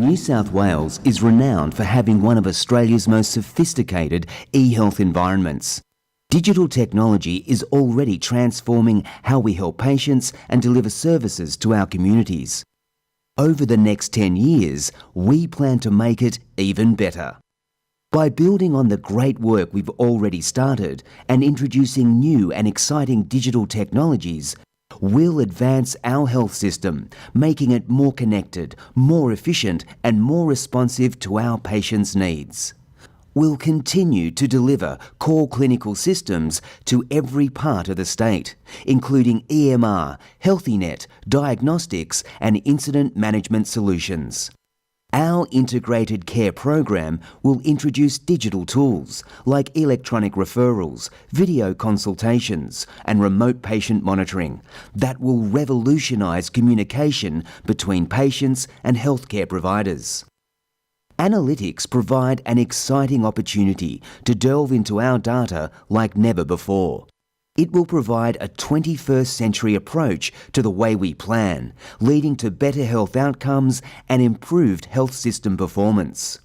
New South Wales is renowned for having one of Australia's most sophisticated eHealth environments. Digital technology is already transforming how we help patients and deliver services to our communities. Over the next 10 years, we plan to make it even better. By building on the great work we've already started and introducing new and exciting digital technologies, we'll advance our health system, making it more connected, more efficient and more responsive to our patients' needs. We'll continue to deliver core clinical systems to every part of the state, including EMR, HealthyNet, diagnostics and incident management solutions. Our integrated care program will introduce digital tools like electronic referrals, video consultations and remote patient monitoring that will revolutionise communication between patients and healthcare providers. Analytics provide an exciting opportunity to delve into our data like never before. It will provide a 21st century approach to the way we plan, leading to better health outcomes and improved health system performance.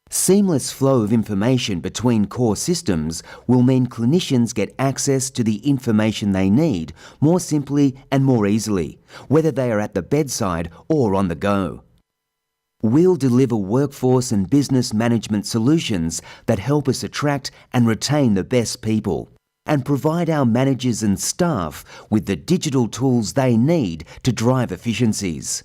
Seamless flow of information between core systems will mean clinicians get access to the information they need more simply and more easily, whether they are at the bedside or on the go. We'll deliver workforce and business management solutions that help us attract and retain the best people, and provide our managers and staff with the digital tools they need to drive efficiencies.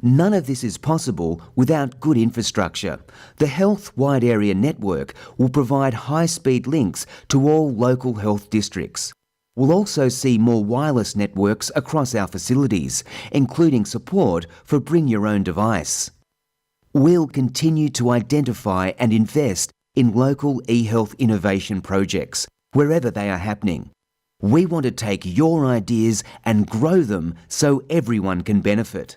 None of this is possible without good infrastructure. The Health Wide Area Network will provide high-speed links to all local health districts. We'll also see more wireless networks across our facilities, including support for Bring Your Own Device. We'll continue to identify and invest in local eHealth innovation projects, wherever they are happening. We want to take your ideas and grow them so everyone can benefit.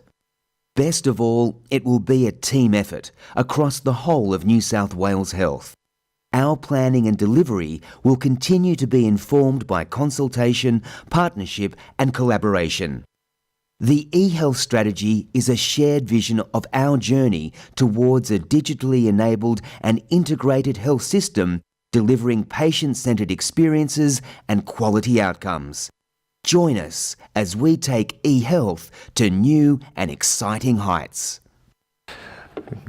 Best of all, it will be a team effort across the whole of New South Wales Health. Our planning and delivery will continue to be informed by consultation, partnership and collaboration. The eHealth strategy is a shared vision of our journey towards a digitally enabled and integrated health system delivering patient-centred experiences and quality outcomes. Join us as we take eHealth to new and exciting heights.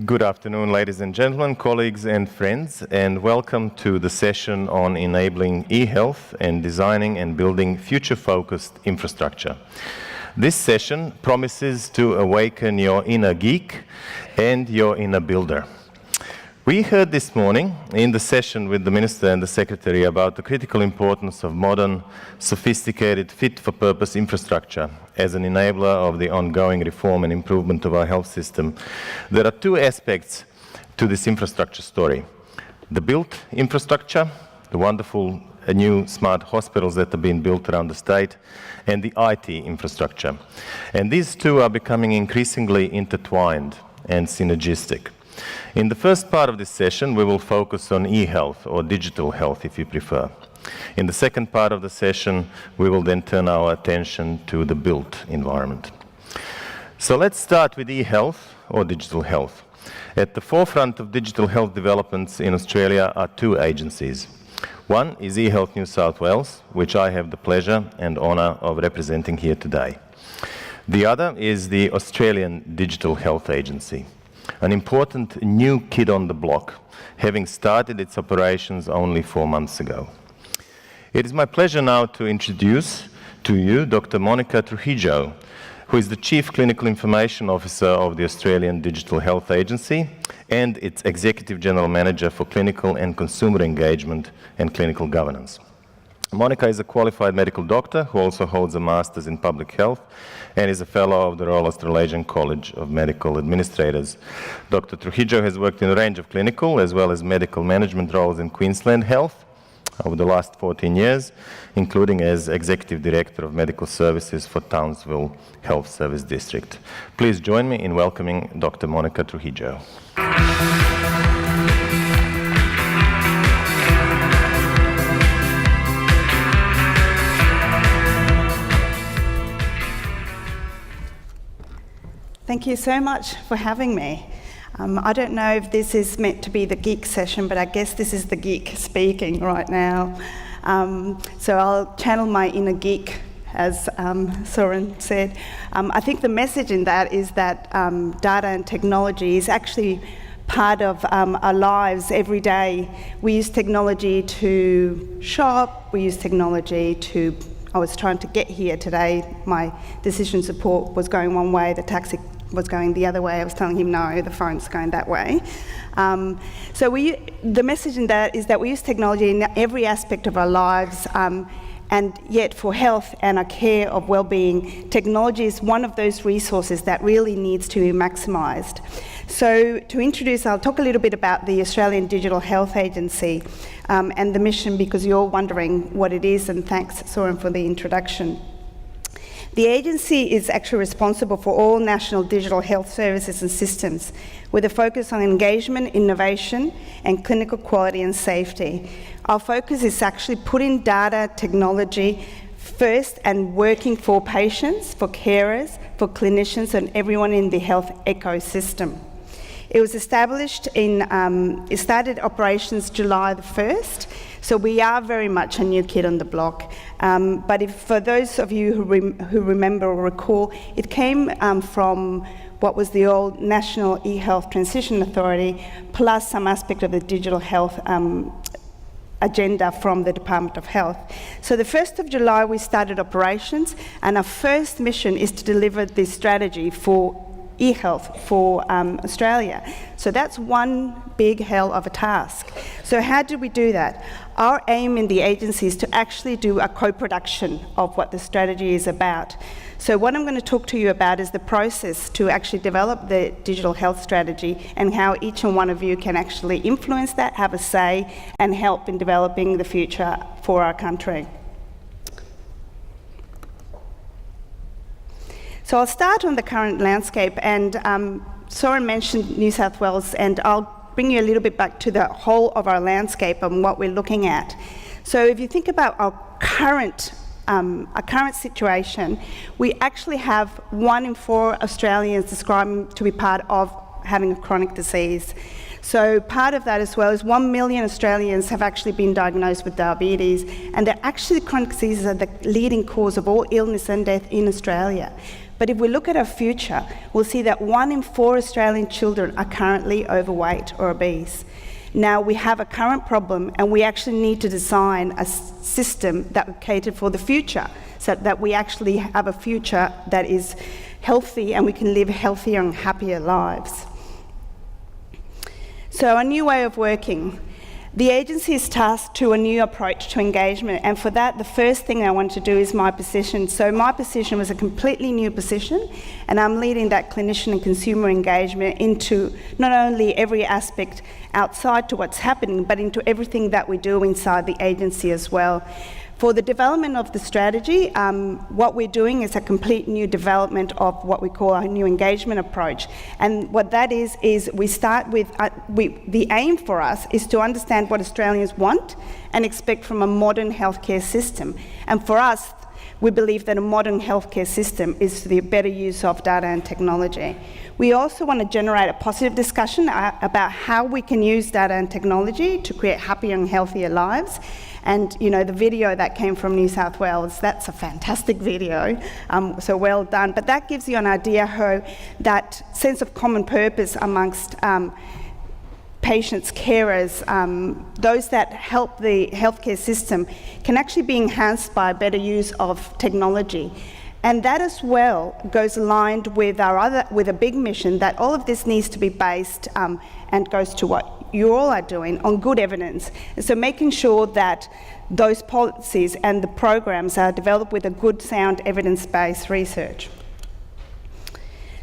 Good afternoon, ladies and gentlemen, colleagues and friends, and welcome to the session on enabling eHealth and designing and building future-focused infrastructure. This session promises to awaken your inner geek and your inner builder. We heard this morning in the session with the Minister and the Secretary about the critical importance of modern, sophisticated, fit-for-purpose infrastructure as an enabler of the ongoing reform and improvement of our health system. There are two aspects to this infrastructure story. The built infrastructure, the wonderful new smart hospitals that are being built around the state, and the IT infrastructure. And these two are becoming increasingly intertwined and synergistic. In the first part of this session, we will focus on eHealth, or digital health if you prefer. In the second part of the session, we will then turn our attention to the built environment. So let's start with eHealth, or digital health. At the forefront of digital health developments in Australia are two agencies. One is eHealth New South Wales, which I have the pleasure and honour of representing here today. The other is the Australian Digital Health Agency, an important new kid on the block, having started its operations only 4 months ago. It is my pleasure now to introduce to you Dr. Monica Trujillo, who is the Chief Clinical Information Officer of the Australian Digital Health Agency and its Executive General Manager for Clinical and Consumer Engagement and Clinical Governance. Monica is a qualified medical doctor who also holds a Master's in Public Health and is a Fellow of the Royal Australasian College of Medical Administrators. Dr. Trujillo has worked in a range of clinical as well as medical management roles in Queensland Health over the last 14 years, including as Executive Director of Medical Services for Townsville Health Service District. Please join me in welcoming Dr. Monica Trujillo. Thank you so much for having me. I don't know if this is meant to be the geek session, but I guess this is the geek speaking right now. So I'll channel my inner geek, as Soren said. I think the message in that is that data and technology is actually part of our lives every day. We use technology to shop, we use technology to... I was trying to get here today, my decision support was going one way, the taxi was going the other way. I was telling him, no, the phone's going that way. So the message in that is that we use technology in every aspect of our lives, and yet for health and our care of well-being, technology is one of those resources that really needs to be maximised. So to introduce, I'll talk a little bit about the Australian Digital Health Agency and the mission, because you're wondering what it is, and thanks, Soren, for the introduction. The agency is actually responsible for all national digital health services and systems, with a focus on engagement, innovation, and clinical quality and safety. Our focus is actually putting data, technology first and working for patients, for carers, for clinicians, and everyone in the health ecosystem. It was established it started operations July the 1st, so we are very much a new kid on the block. But for those of you who remember or recall, it came from what was the old National eHealth Transition Authority, plus some aspect of the digital health agenda from the Department of Health. So the 1st of July we started operations, and our first mission is to deliver this strategy for eHealth for Australia. So that's one big hell of a task. So how did we do that? Our aim in the agency is to actually do a co-production of what the strategy is about. So what I'm going to talk to you about is the process to actually develop the digital health strategy, and how each and one of you can actually influence that, have a say, and help in developing the future for our country. So I'll start on the current landscape, and Soren mentioned New South Wales, and I'll bring you a little bit back to the whole of our landscape and what we're looking at. So if you think about our current situation, we actually have 1 in 4 Australians described to be part of having a chronic disease. So part of that as well is 1 million Australians have actually been diagnosed with diabetes, and they're actually chronic diseases are the leading cause of all illness and death in Australia. But if we look at our future, we'll see that 1 in 4 Australian children are currently overweight or obese. Now, we have a current problem, and we actually need to design a system that will cater for the future, so that we actually have a future that is healthy and we can live healthier and happier lives. So a new way of working. The agency is tasked to a new approach to engagement, and for that, the first thing I want to do is my position. So my position was a completely new position, and I'm leading that clinician and consumer engagement into not only every aspect outside to what's happening, but into everything that we do inside the agency as well. For the development of the strategy, what we're doing is a complete new development of what we call our new engagement approach. And what that is we start with, the aim for us is to understand what Australians want and expect from a modern healthcare system. And for us, we believe that a modern healthcare system is the better use of data and technology. We also want to generate a positive discussion about how we can use data and technology to create happier and healthier lives. And you know, the video that came from New South Wales, that's a fantastic video, so well done. But that gives you an idea how that sense of common purpose amongst patients, carers, those that help the healthcare system can actually be enhanced by better use of technology. And that as well goes aligned with with a big mission that all of this needs to be based and goes to what you all are doing on good evidence. And so making sure that those policies and the programs are developed with a good, sound, evidence-based research.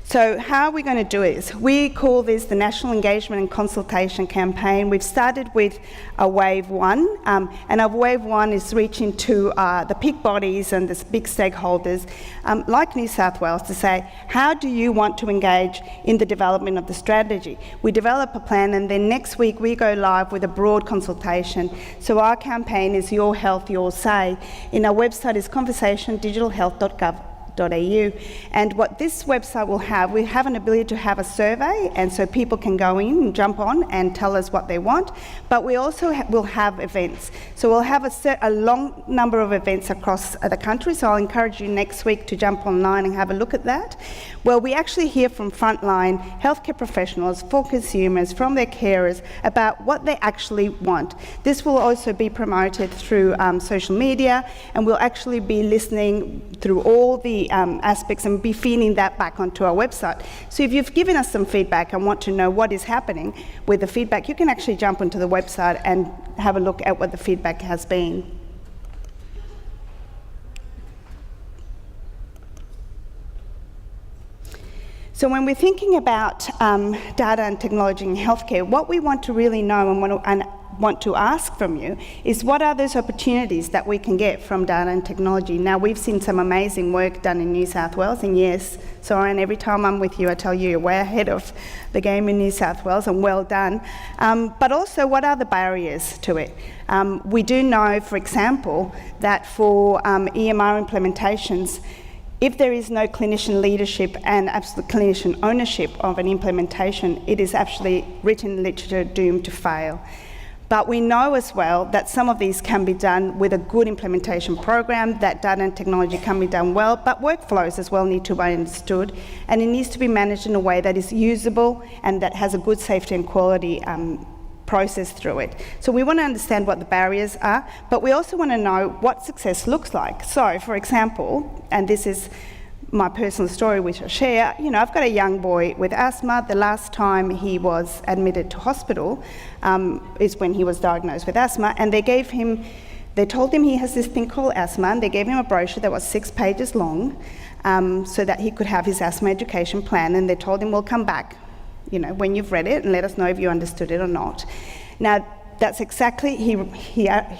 So how are we going to do this? We call this the National Engagement and Consultation Campaign. We've started with a Wave 1, and our Wave 1 is reaching to the peak bodies and the big stakeholders, like New South Wales, to say, how do you want to engage in the development of the strategy? We develop a plan, and then next week we go live with a broad consultation. So our campaign is Your Health, Your Say. In our website is conversationdigitalhealth.gov.au. And what this website will have, we have an ability to have a survey, and so people can go in and jump on and tell us what they want, but we also will have events. So we'll have a long number of events across the country, so I'll encourage you next week to jump online and have a look at that, where we actually hear from frontline healthcare professionals, for consumers, from their carers, about what they actually want. This will also be promoted through social media, and we'll actually be listening through all the aspects and be feeding that back onto our website. So if you've given us some feedback and want to know what is happening with the feedback, you can actually jump onto the website and have a look at what the feedback has been. So when we're thinking about data and technology in healthcare, what we want to really know and want to ask from you is, what are those opportunities that we can get from data and technology? Now, we've seen some amazing work done in New South Wales, and yes, Soren, every time I'm with you, I tell you you're way ahead of the game in New South Wales, and well done. But also, what are the barriers to it? We do know, for example, that for EMR implementations, if there is no clinician leadership and absolute clinician ownership of an implementation, it is actually written literature doomed to fail. But we know as well that some of these can be done with a good implementation program, that data and technology can be done well, but workflows as well need to be understood, and it needs to be managed in a way that is usable and that has a good safety and quality process through it. So we want to understand what the barriers are, but we also want to know what success looks like. So, for example, and this is my personal story which I share, I've got a young boy with asthma. The last time he was admitted to hospital is when he was diagnosed with asthma, and they told him he has this thing called asthma, and they gave him a brochure that was 6 pages long so that he could have his asthma education plan, and they told him, we'll come back when you've read it, and let us know if you understood it or not. Now, that's exactly, he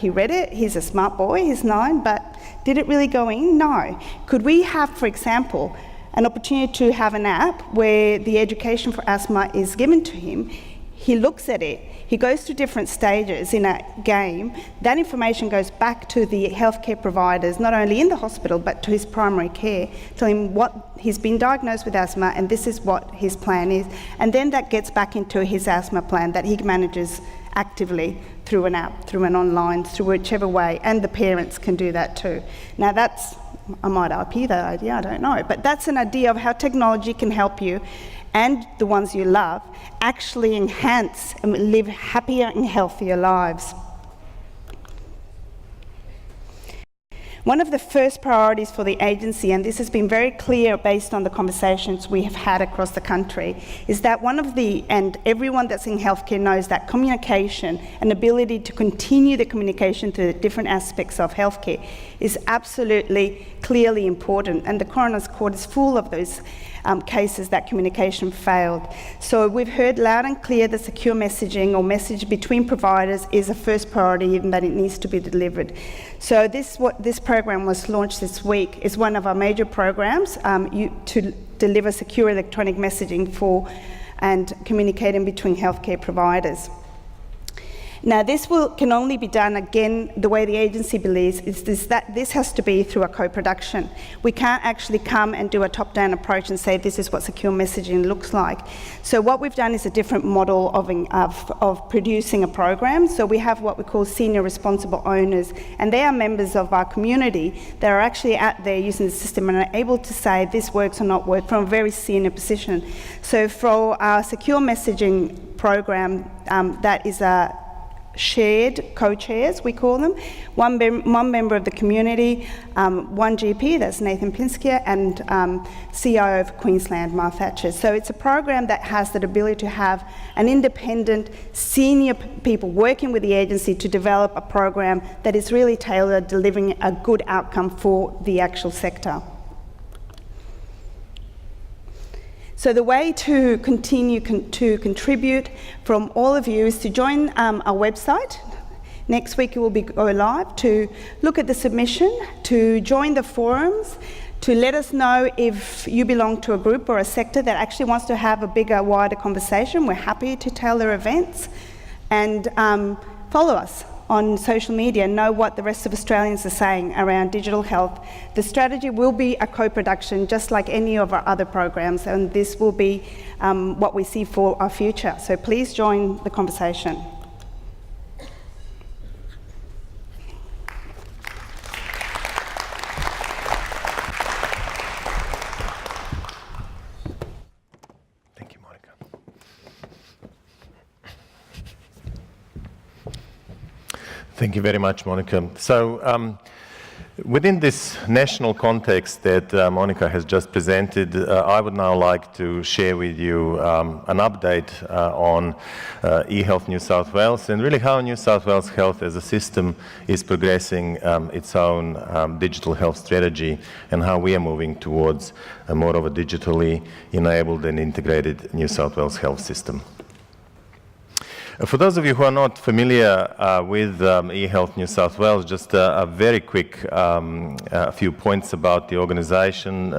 read it, he's a smart boy, he's 9, but did it really go in? No. Could we have, for example, an opportunity to have an app where the education for asthma is given to him? He looks at it, he goes through different stages in a game, that information goes back to the healthcare providers, not only in the hospital, but to his primary care, telling him what he's been diagnosed with asthma and this is what his plan is. And then that gets back into his asthma plan that he manages actively through an app, through an online, through whichever way, and the parents can do that too. Now that's, I might IP that idea, I don't know, but that's an idea of how technology can help you and the ones you love actually enhance and live happier and healthier lives. One of the first priorities for the agency, and this has been very clear based on the conversations we have had across the country, is that and everyone that's in healthcare knows that communication and ability to continue the communication through the different aspects of healthcare is absolutely clearly important, and the Coroner's Court is full of those cases that communication failed. So we've heard loud and clear that secure messaging or message between providers is a first priority, and that it needs to be delivered. So this program was launched this week. Is one of our major programs to deliver secure electronic messaging for and communicating between healthcare providers. Now, this can only be done, again, the way the agency believes is that this has to be through a co-production. We can't actually come and do a top-down approach and say this is what secure messaging looks like. So what we've done is a different model of producing a program. So we have what we call senior responsible owners, and they are members of our community that are actually out there using the system and are able to say this works or not work from a very senior position. So for our secure messaging program, that is a shared co-chairs, we call them, one member of the community, one GP, that's Nathan Pinskia, and CIO of Queensland, Mark Thatcher. So it's a program that has the ability to have an independent senior people working with the agency to develop a program that is really tailored, delivering a good outcome for the actual sector. So the way to continue to contribute from all of you is to join our website. Next week it will go live, to look at the submission, to join the forums, to let us know if you belong to a group or a sector that actually wants to have a bigger, wider conversation. We're happy to tailor events, and follow us. on social media know what the rest of Australians are saying around digital health. The strategy will be a co-production, just like any of our other programs, and this will be what we see for our future. So please join the conversation. Thank you very much, Monica. So, within this national context that Monica has just presented, I would now like to share with you an update on eHealth New South Wales and really how New South Wales Health as a system is progressing its own digital health strategy and how we are moving towards a more of a digitally enabled and integrated New South Wales health system. For those of you who are not familiar with eHealth New South Wales, just a very quick few points about the organisation.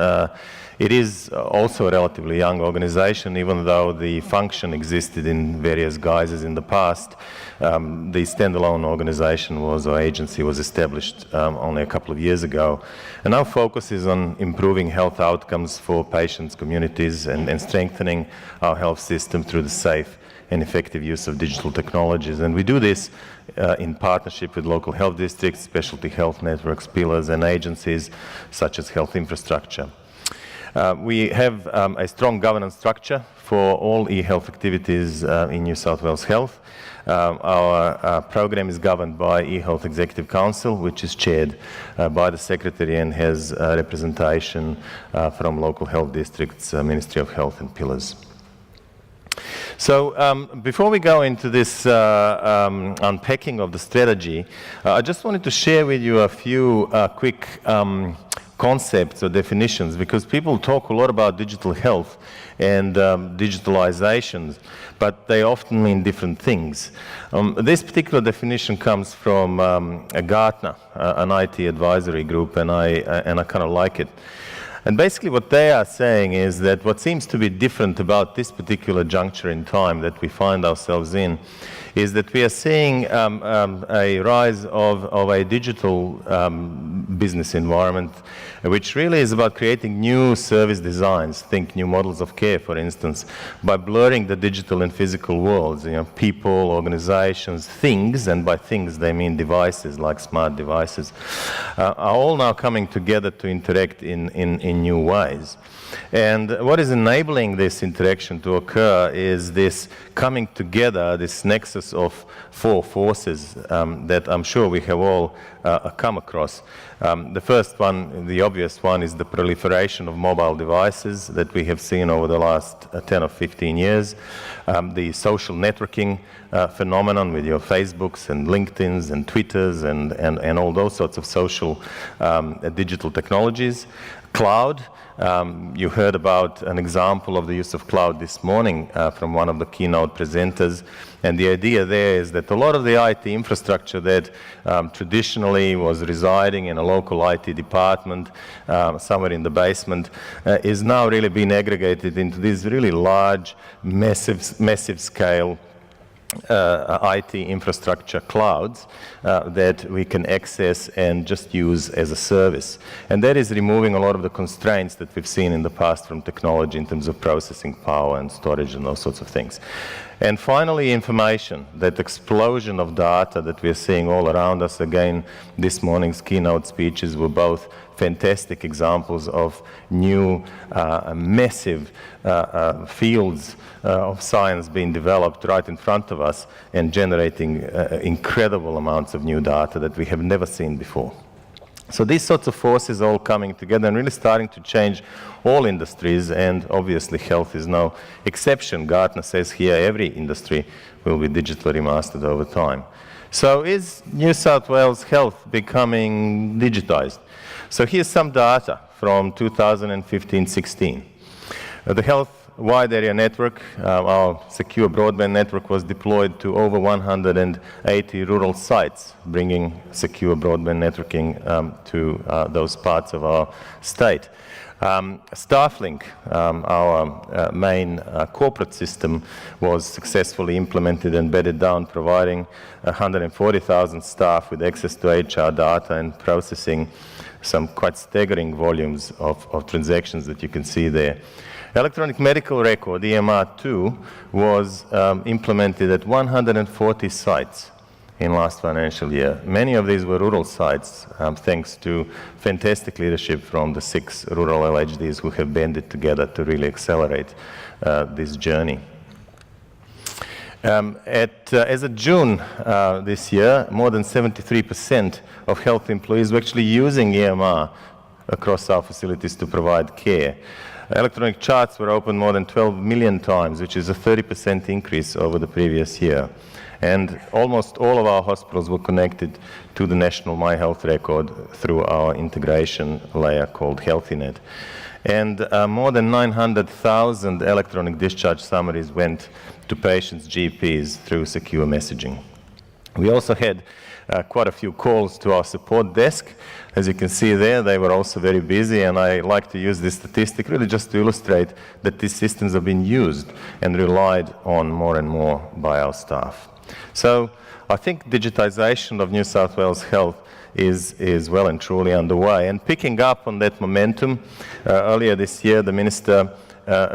It is also a relatively young organisation, even though the function existed in various guises in the past. The standalone organisation or agency was established only a couple of years ago. And our focus is on improving health outcomes for patients, communities, and strengthening our health system through the safe and effective use of digital technologies. And we do this in partnership with local health districts, specialty health networks, pillars, and agencies such as health infrastructure. We have a strong governance structure for all eHealth activities in New South Wales Health. Our program is governed by eHealth Executive Council, which is chaired by the Secretary and has representation from local health districts, Ministry of Health, and pillars. So before we go into this unpacking of the strategy, I just wanted to share with you a few quick concepts or definitions, because people talk a lot about digital health and digitalizations, but they often mean different things. This particular definition comes from Gartner, an IT advisory group, and I kind of like it. And basically what they are saying is that what seems to be different about this particular juncture in time that we find ourselves in is that we are seeing a rise of a digital business environment, which really is about creating new service designs, think new models of care, for instance, by blurring the digital and physical worlds, people, organizations, things, and by things they mean devices like smart devices, are all now coming together to interact in new ways. And what is enabling this interaction to occur is this coming together, this nexus of four forces that I'm sure we have all come across. The first one, the obvious one, is the proliferation of mobile devices that we have seen over the last 10 or 15 years. The social networking phenomenon with your Facebooks and LinkedIns and Twitters and all those sorts of social digital technologies. Cloud. You heard about an example of the use of cloud this morning from one of the keynote presenters. And the idea there is that a lot of the IT infrastructure that traditionally was residing in a local IT department somewhere in the basement is now really being aggregated into these really large, massive scale IT infrastructure clouds that we can access and just use as a service. And that is removing a lot of the constraints that we've seen in the past from technology in terms of processing power and storage and those sorts of things. And finally, information, that explosion of data that we're seeing all around us. Again, this morning's keynote speeches were both fantastic examples of new, massive fields of science being developed right in front of us and generating incredible amounts of new data that we have never seen before. So these sorts of forces all coming together and really starting to change all industries, and obviously health is no exception. Gartner says here every industry will be digitally remastered over time. So is New South Wales Health becoming digitized? So here's some data from 2015-16. The Health Wide Area Network, our secure broadband network, was deployed to over 180 rural sites, bringing secure broadband networking to those parts of our state. StaffLink, our main corporate system, was successfully implemented and bedded down, providing 140,000 staff with access to HR data and processing some quite staggering volumes of transactions that you can see there. Electronic medical record, EMR2, was implemented at 140 sites in last financial year. Many of these were rural sites, thanks to fantastic leadership from the 6 rural LHDs who have banded together to really accelerate this journey. As of June this year, more than 73% of health employees were actually using EMR across our facilities to provide care. Electronic charts were opened more than 12 million times, which is a 30% increase over the previous year. And almost all of our hospitals were connected to the national My Health record through our integration layer called HealthyNet. And more than 900,000 electronic discharge summaries went to patients' GPs through secure messaging. We also had quite a few calls to our support desk. As you can see there, they were also very busy, and I like to use this statistic really just to illustrate that these systems are being used and relied on more and more by our staff. So I think digitization of New South Wales Health is well and truly underway. And picking up on that momentum, earlier this year the Minister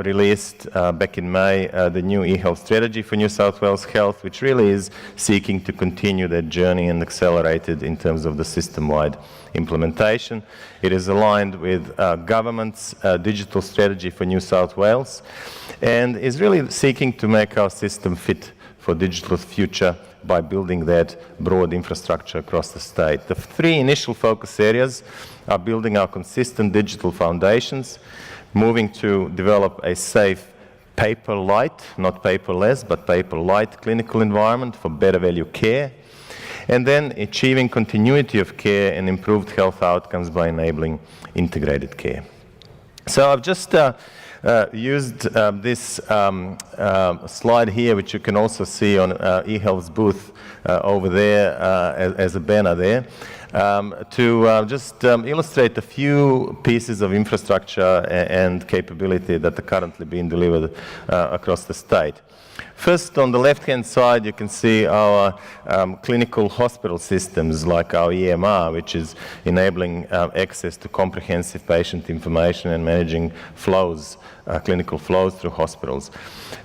released back in May the new eHealth strategy for New South Wales Health, which really is seeking to continue that journey and accelerate it in terms of the system-wide implementation. It is aligned with government's digital strategy for New South Wales and is really seeking to make our system fit for digital future by building that broad infrastructure across the state. The 3 initial focus areas are building our consistent digital foundations, moving to develop a safe paper-light, not paperless, but paper-light clinical environment for better value care, and then achieving continuity of care and improved health outcomes by enabling integrated care. So I've just used this slide here, which you can also see on eHealth's booth over there as a banner there, to just illustrate a few pieces of infrastructure and capability that are currently being delivered across the state. First, on the left-hand side, you can see our clinical hospital systems like our EMR, which is enabling access to comprehensive patient information and managing flows, clinical flows through hospitals.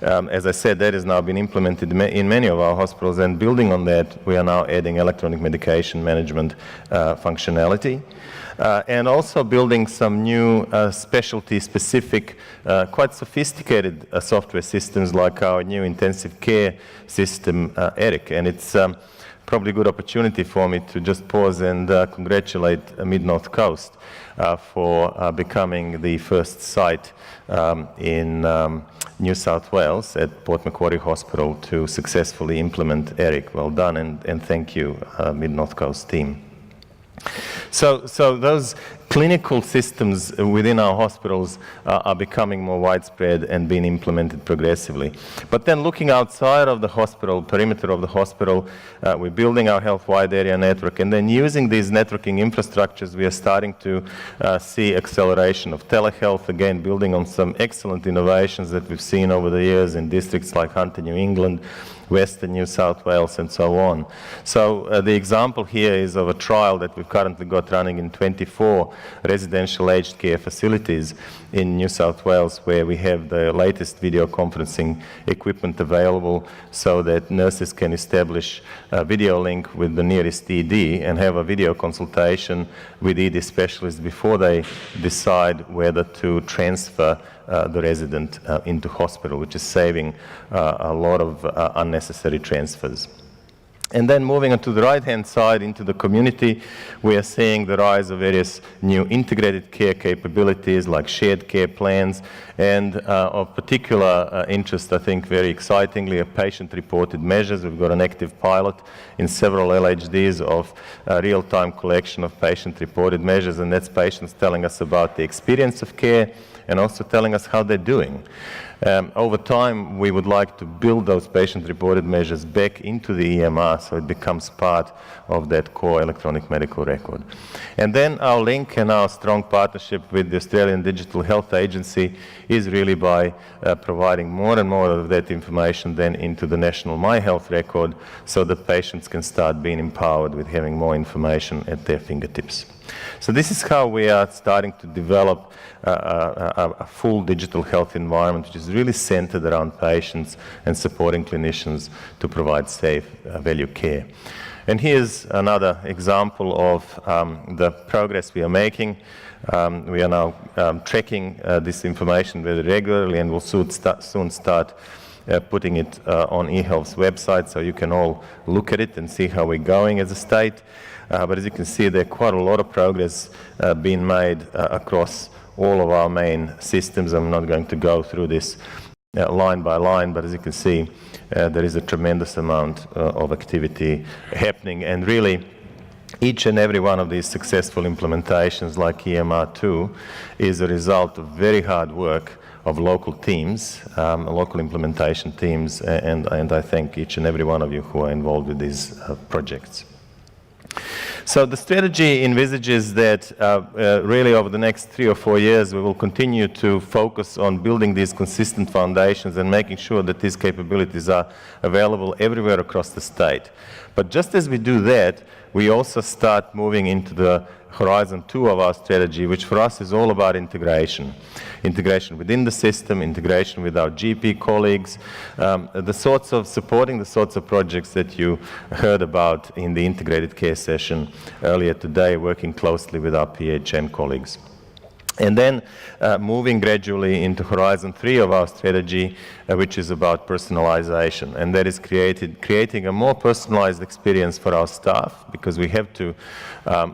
As I said, that has now been implemented in many of our hospitals, and building on that, we are now adding electronic medication management functionality. And also building some new specialty-specific, quite sophisticated software systems like our new intensive care system, ERIC. And it's probably a good opportunity for me to just pause and congratulate Mid-North Coast for becoming the first site in New South Wales at Port Macquarie Hospital to successfully implement ERIC. Well done, and thank you, Mid-North Coast team. So those clinical systems within our hospitals are becoming more widespread and being implemented progressively. But then looking outside of the hospital, perimeter of the hospital, we're building our health wide area network, and then using these networking infrastructures, we are starting to see acceleration of telehealth, again building on some excellent innovations that we've seen over the years in districts like Hunter, New England, Western New South Wales, and so on. So the example here is of a trial that we've currently got running in 24 residential aged care facilities in New South Wales, where we have the latest video conferencing equipment available so that nurses can establish a video link with the nearest ED and have a video consultation with ED specialists before they decide whether to transfer the resident into hospital, which is saving a lot of unnecessary transfers. And then moving on to the right-hand side into the community, we are seeing the rise of various new integrated care capabilities like shared care plans, and of particular interest, I think very excitingly, are patient-reported measures. We've got an active pilot in several LHDs of real-time collection of patient-reported measures, and that's patients telling us about the experience of care and also telling us how they're doing. Over time, we would like to build those patient-reported measures back into the EMR so it becomes part of that core electronic medical record. And then our link and our strong partnership with the Australian Digital Health Agency is really by providing more and more of that information then into the National My Health record so that patients can start being empowered with having more information at their fingertips. So this is how we are starting to develop a full digital health environment which is really centered around patients and supporting clinicians to provide safe value care. And here's another example of the progress we are making. We are now tracking this information very regularly and will soon start putting it on eHealth's website so you can all look at it and see how we're going as a state. But as you can see, there's quite a lot of progress being made across all of our main systems. I'm not going to go through this line by line, but as you can see, there is a tremendous amount of activity happening. And really, each and every one of these successful implementations like EMR2 is a result of very hard work of local teams, local implementation teams, and I thank each and every one of you who are involved with these projects. So the strategy envisages that really over the next 3 or 4 years we will continue to focus on building these consistent foundations and making sure that these capabilities are available everywhere across the state. But just as we do that, we also start moving into the Horizon 2 of our strategy, which for us is all about integration. Integration within the system, integration with our GP colleagues, supporting the sorts of projects that you heard about in the integrated care session earlier today, working closely with our PHN colleagues. And then moving gradually into Horizon 3 of our strategy, which is about personalization. And that is creating a more personalized experience for our staff, because we have to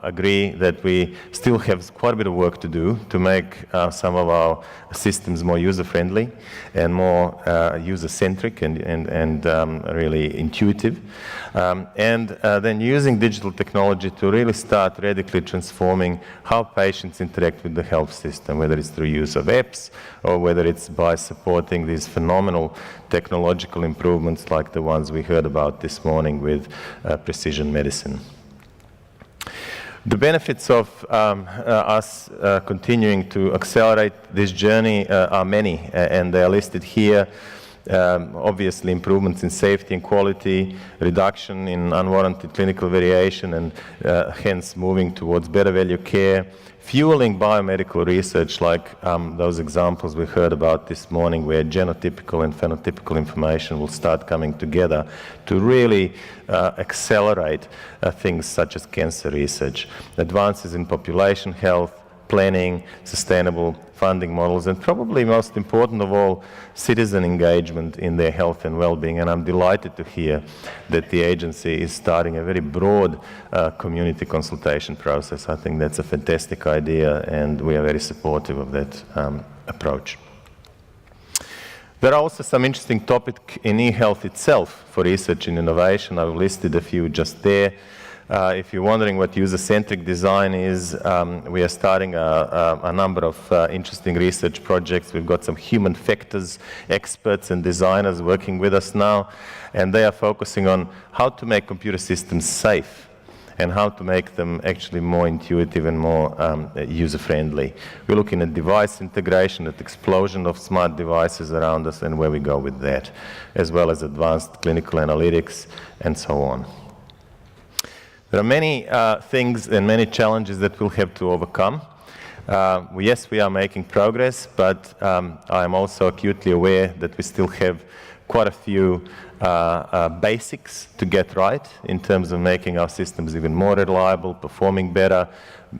agree that we still have quite a bit of work to do to make some of our systems more user-friendly and more user-centric and really intuitive. Then using digital technology to really start radically transforming how patients interact with the health system, whether it's through use of apps or whether it's by supporting these phenomenal technological improvements like the ones we heard about this morning with precision medicine. The benefits of us continuing to accelerate this journey are many, and they are listed here. Obviously improvements in safety and quality, reduction in unwarranted clinical variation, and hence moving towards better value care, fueling biomedical research like those examples we heard about this morning, where genotypical and phenotypical information will start coming together to really accelerate things such as cancer research, advances in population health, planning, sustainable funding models, and probably most important of all, citizen engagement in their health and well-being. And I'm delighted to hear that the agency is starting a very broad community consultation process. I think that's a fantastic idea, and we are very supportive of that approach. There are also some interesting topics in eHealth itself for research and innovation. I've listed a few just there. If you're wondering what user-centric design is, we are starting a number of interesting research projects. We've got some human factors experts and designers working with us now, and they are focusing on how to make computer systems safe and how to make them actually more intuitive and more user-friendly. We're looking at device integration, at explosion of smart devices around us, and where we go with that, as well as advanced clinical analytics and so on. There are many things and many challenges that we'll have to overcome. Yes, we are making progress, but I am also acutely aware that we still have quite a few basics to get right in terms of making our systems even more reliable, performing better,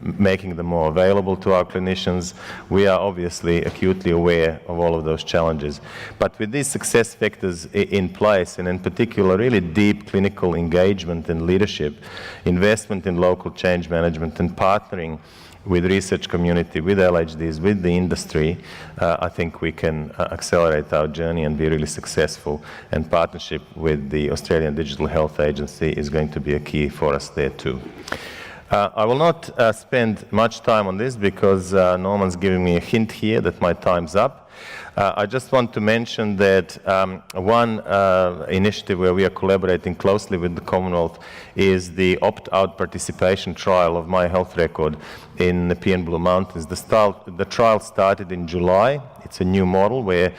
making them more available to our clinicians. We are obviously acutely aware of all of those challenges. But with these success factors in place, and in particular really deep clinical engagement and leadership, investment in local change management, and partnering with research community, with LHDs, with the industry, I think we can accelerate our journey and be really successful. And partnership with the Australian Digital Health Agency is going to be a key for us there too. I will not spend much time on this because Norman's giving me a hint here that my time's up. I just want to mention that one initiative where we are collaborating closely with the Commonwealth is the opt-out participation trial of My Health Record in the Nepean Blue Mountains. The trial started in July. It's a new model where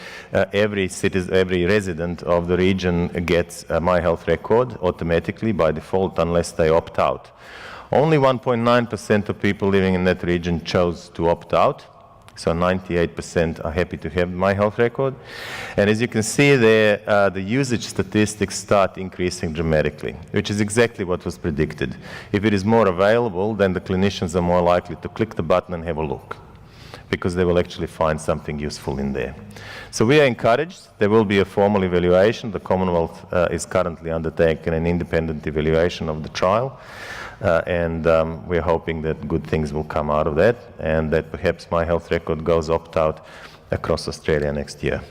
every resident of the region gets a My Health Record automatically by default unless they opt out. Only 1.9% of people living in that region chose to opt out. So 98% are happy to have My Health Record. And as you can see there, the usage statistics start increasing dramatically, which is exactly what was predicted. If it is more available, then the clinicians are more likely to click the button and have a look, because they will actually find something useful in there. So we are encouraged. There will be a formal evaluation. The Commonwealth is currently undertaking an independent evaluation of the trial. And we're hoping that good things will come out of that, and that perhaps My Health Record goes opt-out across Australia next year.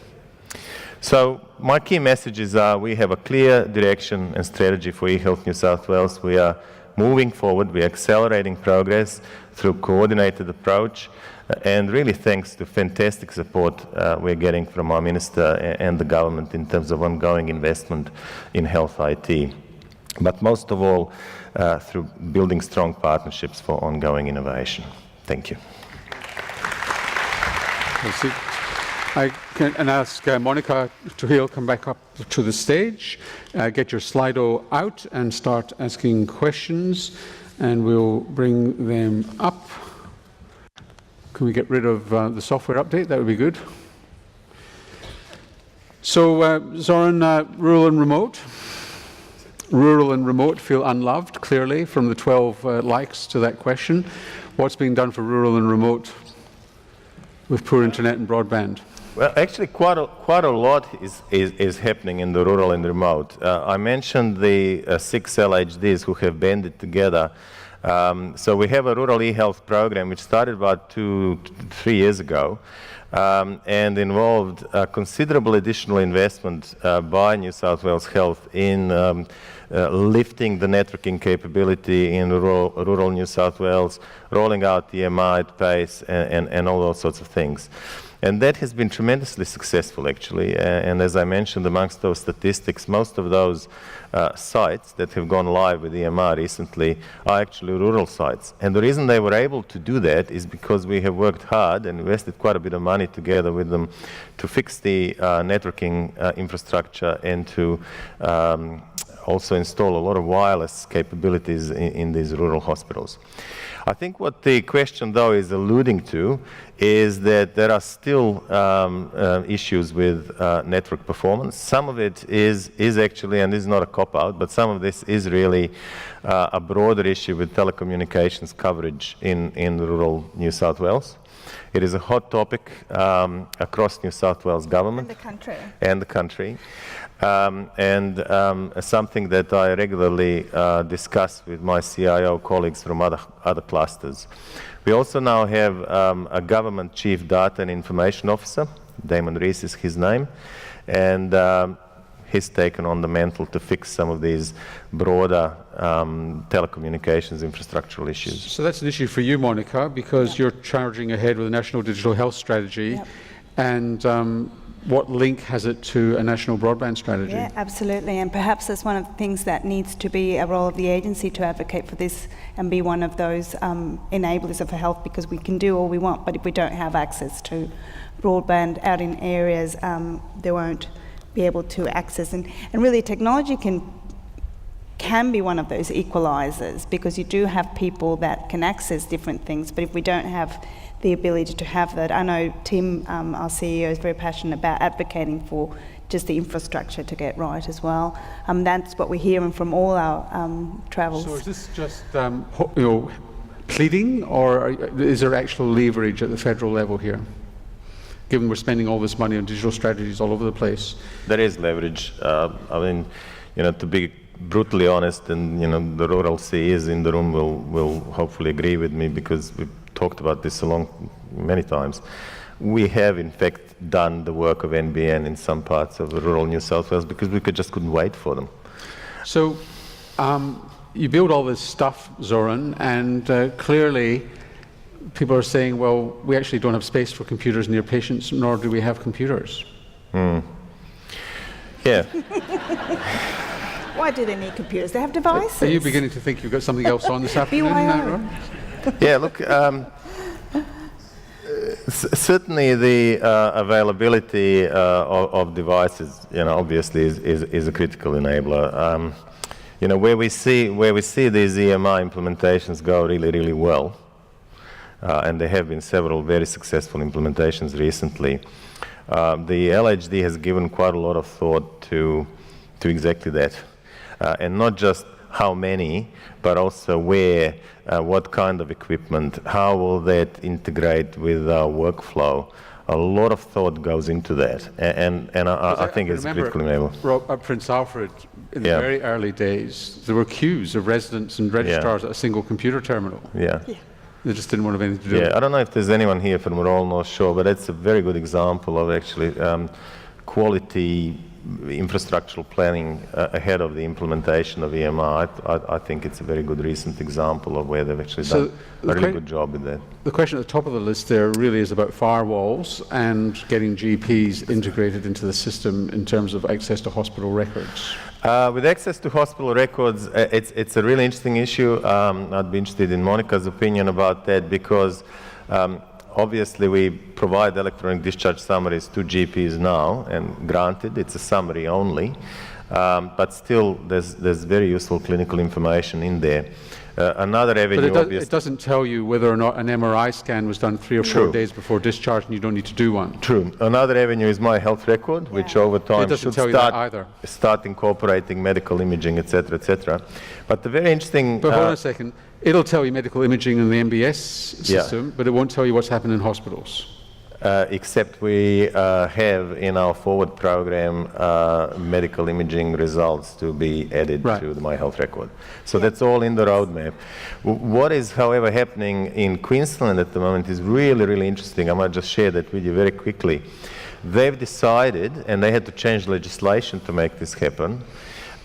So my key messages are we have a clear direction and strategy for eHealth New South Wales. We are moving forward. We are accelerating progress through coordinated approach, and really thanks to fantastic support we're getting from our Minister and the government in terms of ongoing investment in health IT. But most of all, through building strong partnerships for ongoing innovation. Thank you. I can ask Monica to come back up to the stage, get your Slido out and start asking questions, and we'll bring them up. Can we get rid of the software update? That would be good. So, Zoran, rural and remote. Rural and remote feel unloved, clearly, from the 12 likes to that question. What's being done for rural and remote with poor internet and broadband? Well, actually, quite a lot is happening in the rural and remote. I mentioned the 6 LHDs who have banded together. So we have a rural eHealth program which started about 2 to 3 years ago. And involved considerable additional investment by New South Wales Health in lifting the networking capability in rural New South Wales, rolling out EMR at pace, and all those sorts of things. And that has been tremendously successful, actually. And as I mentioned, amongst those statistics, most of those sites that have gone live with EMR recently are actually rural sites. And the reason they were able to do that is because we have worked hard and invested quite a bit of money together with them to fix the networking infrastructure and to also install a lot of wireless capabilities in these rural hospitals. I think what the question, though, is alluding to is that there are still issues with network performance. Some of it is actually, and this is not a cop-out, but some of this is really a broader issue with telecommunications coverage in rural New South Wales. It is a hot topic across New South Wales government. And the country. Something that I regularly discuss with my CIO colleagues from other clusters. We also now have a government chief data and information officer. Damon Rees is his name. And he's taken on the mantle to fix some of these broader telecommunications infrastructural issues. So that's an issue for you, Monica, because you're charging ahead with a national digital health strategy. And what link has it to a national broadband strategy? Yeah, absolutely. And perhaps that's one of the things that needs to be a role of the agency to advocate for this and be one of those enablers of health, because we can do all we want, but if we don't have access to broadband out in areas, they won't be able to access. And really, technology can be one of those equalizers, because you do have people that can access different things, but if we don't have the ability to have that. I know Tim, our CEO, is very passionate about advocating for just the infrastructure to get right as well. That's what we're hearing from all our travels. So is this just pleading, or is there actual leverage at the federal level here, given we're spending all this money on digital strategies all over the place? There is leverage. I mean, to be brutally honest, and the rural CEs in the room will hopefully agree with me, because we've talked about this many times. We have, in fact, done the work of NBN in some parts of rural New South Wales because we just couldn't wait for them. So you build all this stuff, Zoran, and clearly people are saying, well, we actually don't have space for computers near patients, nor do we have computers. Yeah. Why do they need computers? They have devices. Are you beginning to think you've got something else on this afternoon? BYO. Yeah, look, certainly the availability of devices, obviously is a critical enabler. Where we see these EMR implementations go really, really well, and there have been several very successful implementations recently. The LHD has given quite a lot of thought to exactly that, and not just how many, but also where, what kind of equipment, how will that integrate with our workflow. A lot of thought goes into that, and I think it's a critical enabler. At Prince Alfred, in the very early days, there were queues of residents and registrars at a single computer terminal. Yeah. They just didn't want to have anything to do with it. I don't know if there's anyone here from the Royal North Shore, but it's a very good example of actually quality infrastructural planning ahead of the implementation of EMR. I think it's a very good recent example of where they've actually done a really good job with that. The question at the top of the list there really is about firewalls and getting GPs integrated into the system in terms of access to hospital records. With access to hospital records, it's a really interesting issue. I'd be interested in Monica's opinion about that, because obviously we provide electronic discharge summaries to GPs now, and granted, it's a summary only, but still there's very useful clinical information in there. Another avenue, but it doesn't tell you whether or not an MRI scan was done 3 or 4 days before discharge, and you don't need to do one. True. Another avenue is My Health Record, which over time should start incorporating medical imaging, etc., etc. But the very interesting... But hold on a second. It'll tell you medical imaging in the MBS system, but it won't tell you what's happened in hospitals. Except we have in our forward program medical imaging results to be added to the My Health Record. So that's all in the roadmap. What is, however, happening in Queensland at the moment is really, really interesting. I might just share that with you very quickly. They've decided, and they had to change legislation to make this happen,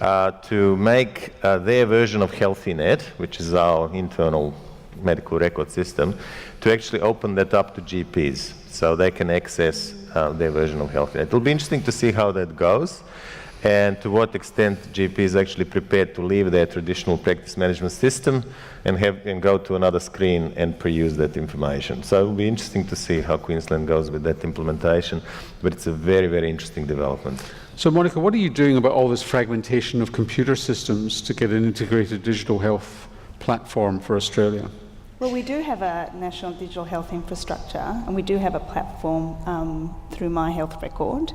to make their version of HealthyNet, which is our internal medical record system, to actually open that up to GPs, so they can access their version of HealthyNet. It'll be interesting to see how that goes, and to what extent GP is actually prepared to leave their traditional practice management system and go to another screen and pre-use that information. So it'll be interesting to see how Queensland goes with that implementation, but it's a very, very interesting development. So Monica, what are you doing about all this fragmentation of computer systems to get an integrated digital health platform for Australia? Well, we do have a national digital health infrastructure, and we do have a platform through My Health Record.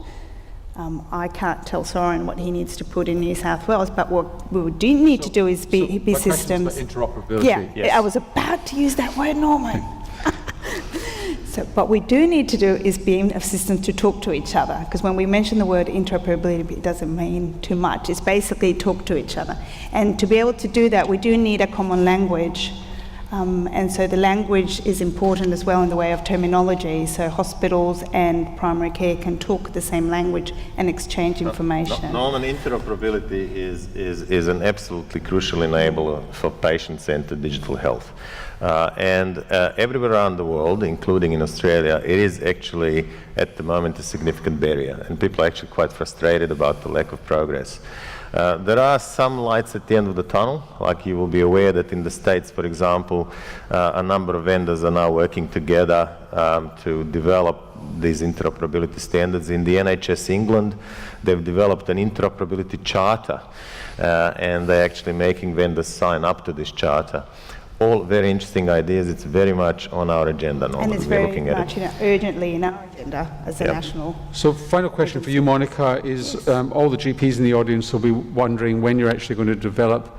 I can't tell Soren what he needs to put in New South Wales, but what we do need to do is be systems. Interoperability. Yeah, yes. I was about to use that word, Norman. So what we do need to do is be in systems to talk to each other, because when we mention the word interoperability, it doesn't mean too much. It's basically talk to each other. And to be able to do that, we do need a common language. And so the language is important as well in the way of terminology, so hospitals and primary care can talk the same language and exchange information. Norman, interoperability is an absolutely crucial enabler for patient-centered digital health. And everywhere around the world, including in Australia, it is actually at the moment a significant barrier, and people are actually quite frustrated about the lack of progress. There are some lights at the end of the tunnel, like you will be aware that in the States, for example, a number of vendors are now working together to develop these interoperability standards. In the NHS England, they've developed an interoperability charter, and they're actually making vendors sign up to this charter. All very interesting ideas. It's very much on our agenda now. And it's very much urgently in our agenda as a national. So final question for you, Monica, is all the GPs in the audience will be wondering when you're actually going to develop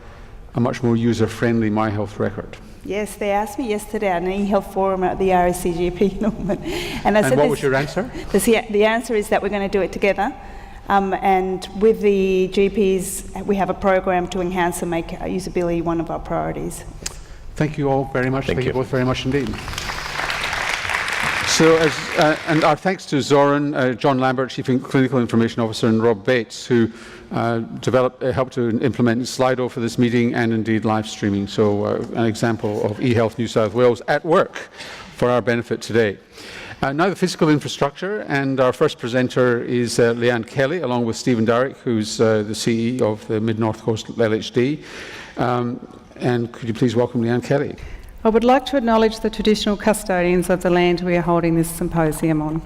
a much more user-friendly My Health Record. Yes, they asked me yesterday at an eHealth forum at the RACGP, Norman. And I said, what was your answer? The answer is that we're going to do it together. And with the GPs, we have a program to enhance and make usability one of our priorities. Thank you all very much. Thank you both very much indeed. So, and our thanks to Zoran, John Lambert, Chief Clinical Information Officer, and Rob Bates, who helped to implement Slido for this meeting and indeed live streaming. So, an example of eHealth New South Wales at work for our benefit today. Now the physical infrastructure, and our first presenter is Leanne Kelly, along with Stephen Darrick, who's the CE of the Mid-North Coast LHD. And could you please welcome Leanne Kelly? I would like to acknowledge the traditional custodians of the land we are holding this symposium on.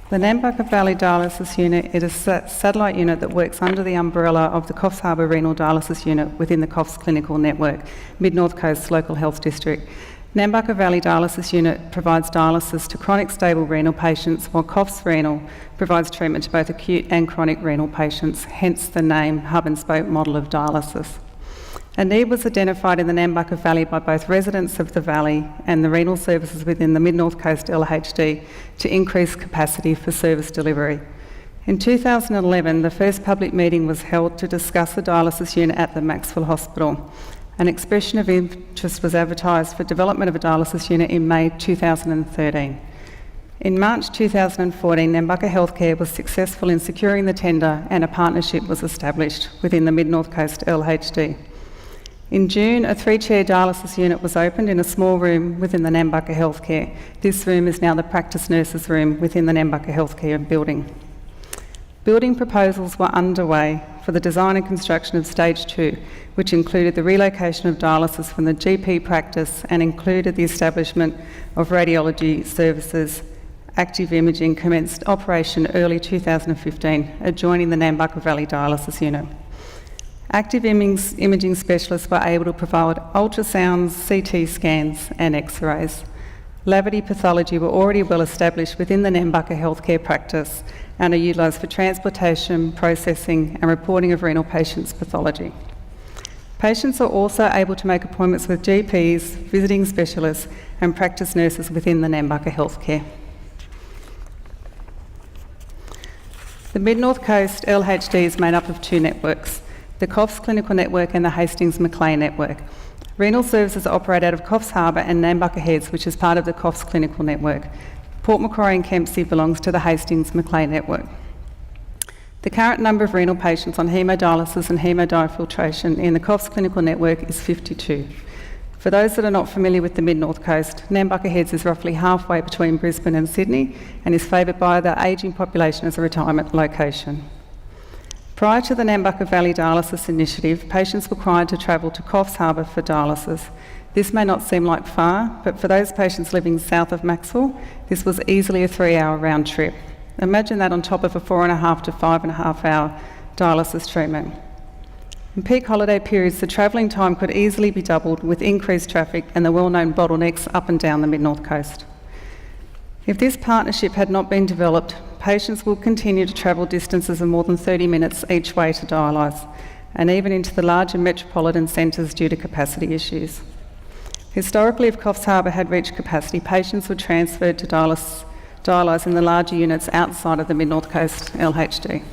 The Nambucca Valley Dialysis Unit is a satellite unit that works under the umbrella of the Coffs Harbour Renal Dialysis Unit within the Coffs Clinical Network, Mid-North Coast Local Health District. Nambucca Valley Dialysis Unit provides dialysis to chronic stable renal patients, while Coffs Renal provides treatment to both acute and chronic renal patients, hence the name hub and spoke model of dialysis. A need was identified in the Nambucca Valley by both residents of the valley and the renal services within the Mid-North Coast LHD to increase capacity for service delivery. In 2011, the first public meeting was held to discuss the dialysis unit at the Maxwell Hospital. An expression of interest was advertised for development of a dialysis unit in May 2013. In March 2014, Nambucca Healthcare was successful in securing the tender and a partnership was established within the Mid-North Coast LHD. In June, a 3-chair dialysis unit was opened in a small room within the Nambucca Healthcare. This room is now the practice nurses room within the Nambucca Healthcare building. Building proposals were underway for the design and construction of Stage 2, which included the relocation of dialysis from the GP practice and included the establishment of radiology services. Active imaging commenced operation early 2015, adjoining the Nambucca Valley Dialysis Unit. Active imaging specialists were able to provide ultrasounds, CT scans and X-rays. Lavity pathology were already well established within the Nambucca healthcare practice and are utilised for transportation, processing and reporting of renal patients' pathology. Patients are also able to make appointments with GPs, visiting specialists and practice nurses within the Nambucca healthcare. The Mid-North Coast LHD is made up of 2 networks, the Coffs Clinical Network and the Hastings Macleay Network. Renal services operate out of Coffs Harbour and Nambucca Heads, which is part of the Coffs Clinical Network. Port Macquarie and Kempsey belongs to the Hastings Macleay Network. The current number of renal patients on haemodialysis and haemodiafiltration in the Coffs Clinical Network is 52. For those that are not familiar with the Mid-North Coast, Nambucca Heads is roughly halfway between Brisbane and Sydney and is favoured by the ageing population as a retirement location. Prior to the Nambucca Valley Dialysis Initiative, patients were required to travel to Coffs Harbour for dialysis. This may not seem like far, but for those patients living south of Maxwell, this was easily a 3-hour round trip. Imagine that on top of a 4.5 to 5.5 hour dialysis treatment. In peak holiday periods, the travelling time could easily be doubled with increased traffic and the well-known bottlenecks up and down the Mid-North Coast. If this partnership had not been developed, patients will continue to travel distances of more than 30 minutes each way to dialyse, and even into the larger metropolitan centres due to capacity issues. Historically, if Coffs Harbour had reached capacity, patients were transferred to dialyse in the larger units outside of the Mid-North Coast LHD.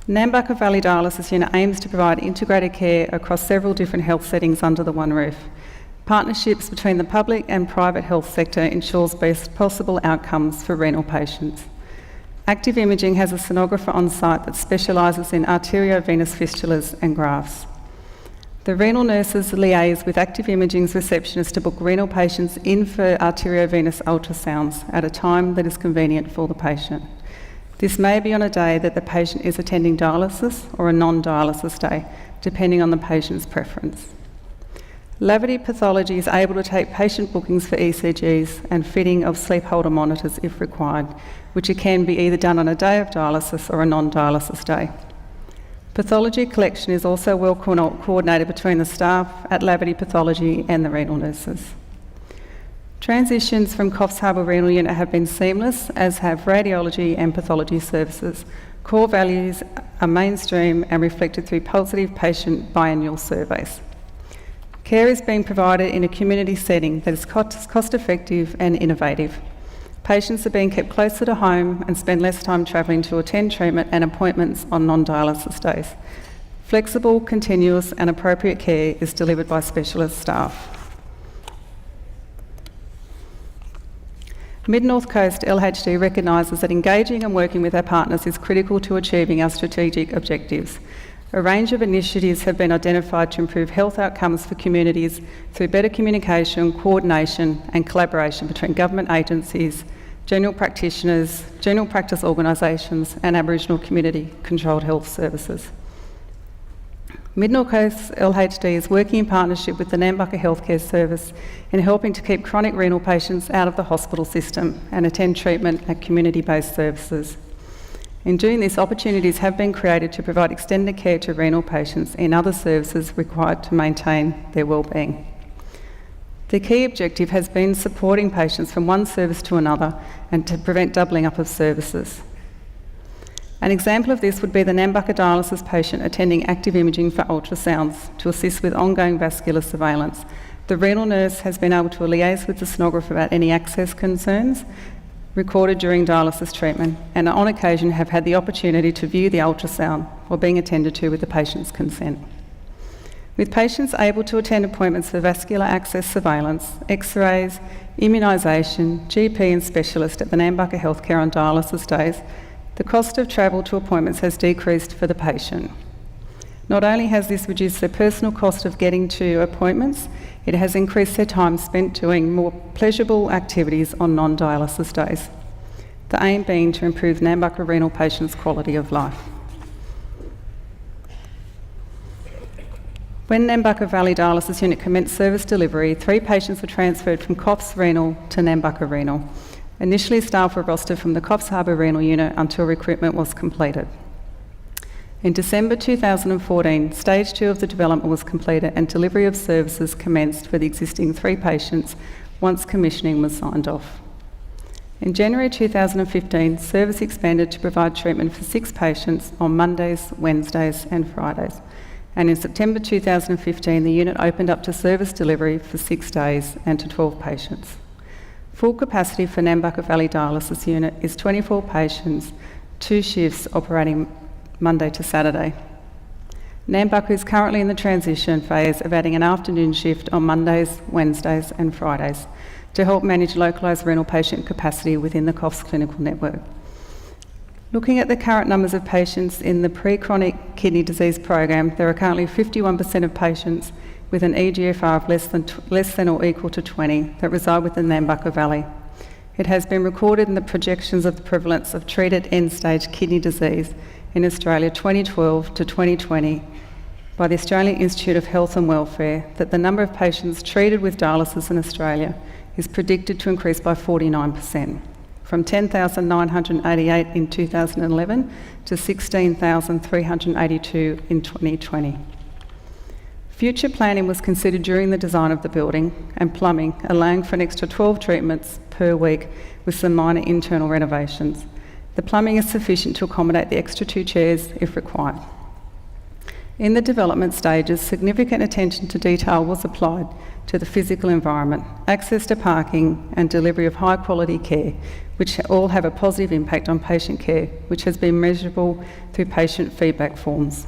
Nambucca Valley Dialysis Unit aims to provide integrated care across several different health settings under the one roof. Partnerships between the public and private health sector ensures best possible outcomes for renal patients. Active Imaging has a sonographer on site that specialises in arteriovenous fistulas and grafts. The renal nurses liaise with Active Imaging's receptionist to book renal patients in for arteriovenous ultrasounds at a time that is convenient for the patient. This may be on a day that the patient is attending dialysis or a non-dialysis day, depending on the patient's preference. Lavity Pathology is able to take patient bookings for ECGs and fitting of sleep holder monitors if required, which can be either done on a day of dialysis or a non-dialysis day. Pathology collection is also well coordinated between the staff at Lavity Pathology and the renal nurses. Transitions from Coffs Harbour Renal Unit have been seamless, as have radiology and pathology services. C.O.R.E Values are mainstream and reflected through positive patient biannual surveys. Care is being provided in a community setting that is cost-effective and innovative. Patients are being kept closer to home and spend less time travelling to attend treatment and appointments on non-dialysis days. Flexible, continuous and appropriate care is delivered by specialist staff. Mid-North Coast LHD recognises that engaging and working with our partners is critical to achieving our strategic objectives. A range of initiatives have been identified to improve health outcomes for communities through better communication, coordination and collaboration between government agencies, general practitioners, general practice organisations and Aboriginal community-controlled health services. Mid-North Coast LHD is working in partnership with the Nambucca Healthcare Service in helping to keep chronic renal patients out of the hospital system and attend treatment at community-based services. In doing this, opportunities have been created to provide extended care to renal patients in other services required to maintain their wellbeing. The key objective has been supporting patients from one service to another and to prevent doubling up of services. An example of this would be the Nambucca dialysis patient attending active imaging for ultrasounds to assist with ongoing vascular surveillance. The renal nurse has been able to liaise with the sonographer about any access concerns recorded during dialysis treatment, and on occasion have had the opportunity to view the ultrasound while being attended to with the patient's consent. With patients able to attend appointments for vascular access surveillance, x-rays, immunisation, GP and specialist at the Nambucca Healthcare on dialysis days, the cost of travel to appointments has decreased for the patient. Not only has this reduced their personal cost of getting to appointments, it has increased their time spent doing more pleasurable activities on non-dialysis days. The aim being to improve Nambucca renal patients' quality of life. When Nambucca Valley Dialysis Unit commenced service delivery, 3 patients were transferred from C.O.R.E Renal to Nambucca Renal. Initially, staff were rostered from the Coffs Harbour Renal Unit until recruitment was completed. In December 2014, Stage 2 of the development was completed and delivery of services commenced for the existing 3 patients once commissioning was signed off. In January 2015, service expanded to provide treatment for 6 patients on Mondays, Wednesdays and Fridays. And in September 2015, the unit opened up to service delivery for 6 days and to 12 patients. Full capacity for Nambucca Valley Dialysis Unit is 24 patients, 2 shifts operating Monday to Saturday. Nambucca is currently in the transition phase of adding an afternoon shift on Mondays, Wednesdays and Fridays to help manage localised renal patient capacity within the COFS clinical network. Looking at the current numbers of patients in the pre-chronic kidney disease program, there are currently 51% of patients with an eGFR of less than or equal to 20 that reside within Nambucca Valley. It has been recorded in the projections of the prevalence of treated end-stage kidney disease in Australia 2012 to 2020 by the Australian Institute of Health and Welfare that the number of patients treated with dialysis in Australia is predicted to increase by 49%, from 10,988 in 2011 to 16,382 in 2020. Future planning was considered during the design of the building and plumbing, allowing for an extra 12 treatments per week with some minor internal renovations. The plumbing is sufficient to accommodate the extra 2 chairs if required. In the development stages, significant attention to detail was applied to the physical environment, access to parking and delivery of high quality care, which all have a positive impact on patient care, which has been measurable through patient feedback forms.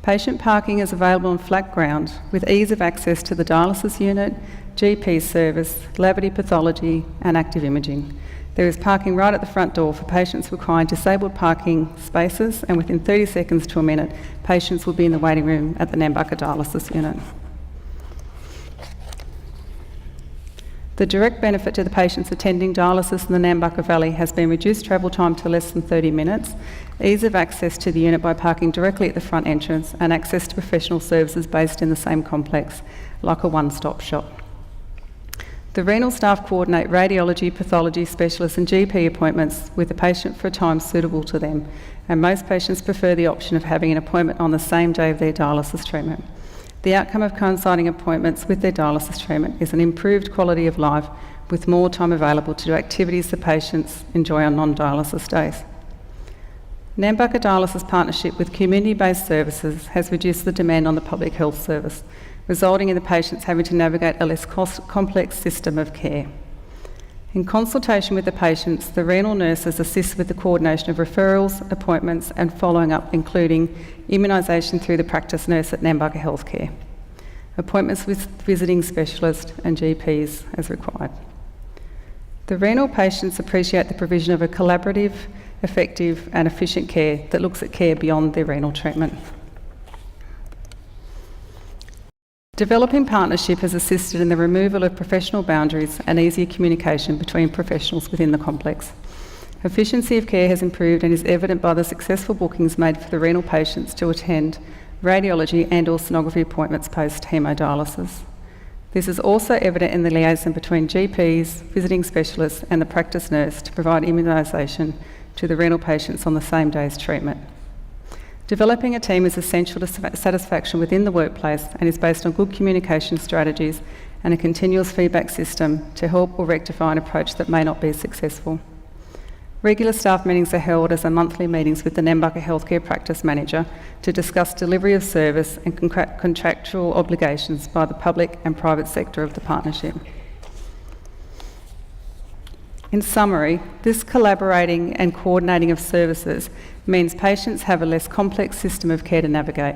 Patient parking is available on flat ground with ease of access to the dialysis unit, GP service, laboratory pathology and active imaging. There is parking right at the front door for patients requiring disabled parking spaces, and within 30 seconds to a minute, patients will be in the waiting room at the Nambucca dialysis unit. The direct benefit to the patients attending dialysis in the Nambucca Valley has been reduced travel time to less than 30 minutes, ease of access to the unit by parking directly at the front entrance, and access to professional services based in the same complex, like a one-stop shop. The renal staff coordinate radiology, pathology specialists and GP appointments with the patient for a time suitable to them, and most patients prefer the option of having an appointment on the same day of their dialysis treatment. The outcome of coinciding appointments with their dialysis treatment is an improved quality of life with more time available to do activities the patients enjoy on non-dialysis days. Nambucca Dialysis partnership with community-based services has reduced the demand on the public health service, resulting in the patients having to navigate a less complex system of care. In consultation with the patients, the renal nurses assist with the coordination of referrals, appointments and following up, including immunisation through the practice nurse at Nambucca Healthcare, appointments with visiting specialists and GPs as required. The renal patients appreciate the provision of a collaborative, effective and efficient care that looks at care beyond their renal treatment. Developing partnership has assisted in the removal of professional boundaries and easier communication between professionals within the complex. Efficiency of care has improved and is evident by the successful bookings made for the renal patients to attend radiology and/or sonography appointments post-haemodialysis. This is also evident in the liaison between GPs, visiting specialists and the practice nurse to provide immunisation to the renal patients on the same day's treatment. Developing a team is essential to satisfaction within the workplace and is based on good communication strategies and a continuous feedback system to help or rectify an approach that may not be successful. Regular staff meetings are held as monthly meetings with the Nambucca Healthcare Practice Manager to discuss delivery of service and contractual obligations by the public and private sector of the partnership. In summary, this collaborating and coordinating of services means patients have a less complex system of care to navigate.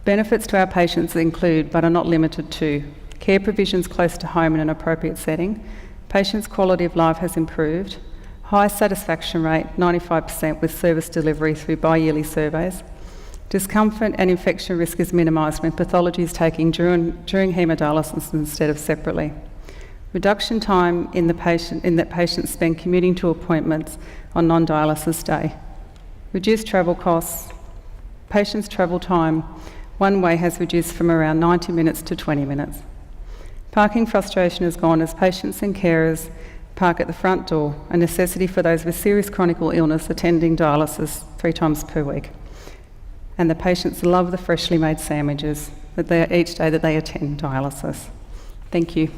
Benefits to our patients include, but are not limited to, care provisions close to home in an appropriate setting, patients' quality of life has improved, high satisfaction rate, 95% with service delivery through bi-yearly surveys, discomfort and infection risk is minimised when pathology is taken during haemodialysis instead of separately. Reduction time in that patients spend commuting to appointments on non-dialysis day. Reduced travel costs. Patients' travel time one way has reduced from around 90 minutes to 20 minutes. Parking frustration has gone as patients and carers park at the front door, a necessity for those with serious chronic illness attending dialysis 3 times per week. And the patients love the freshly made sandwiches each day that they attend dialysis. Thank you.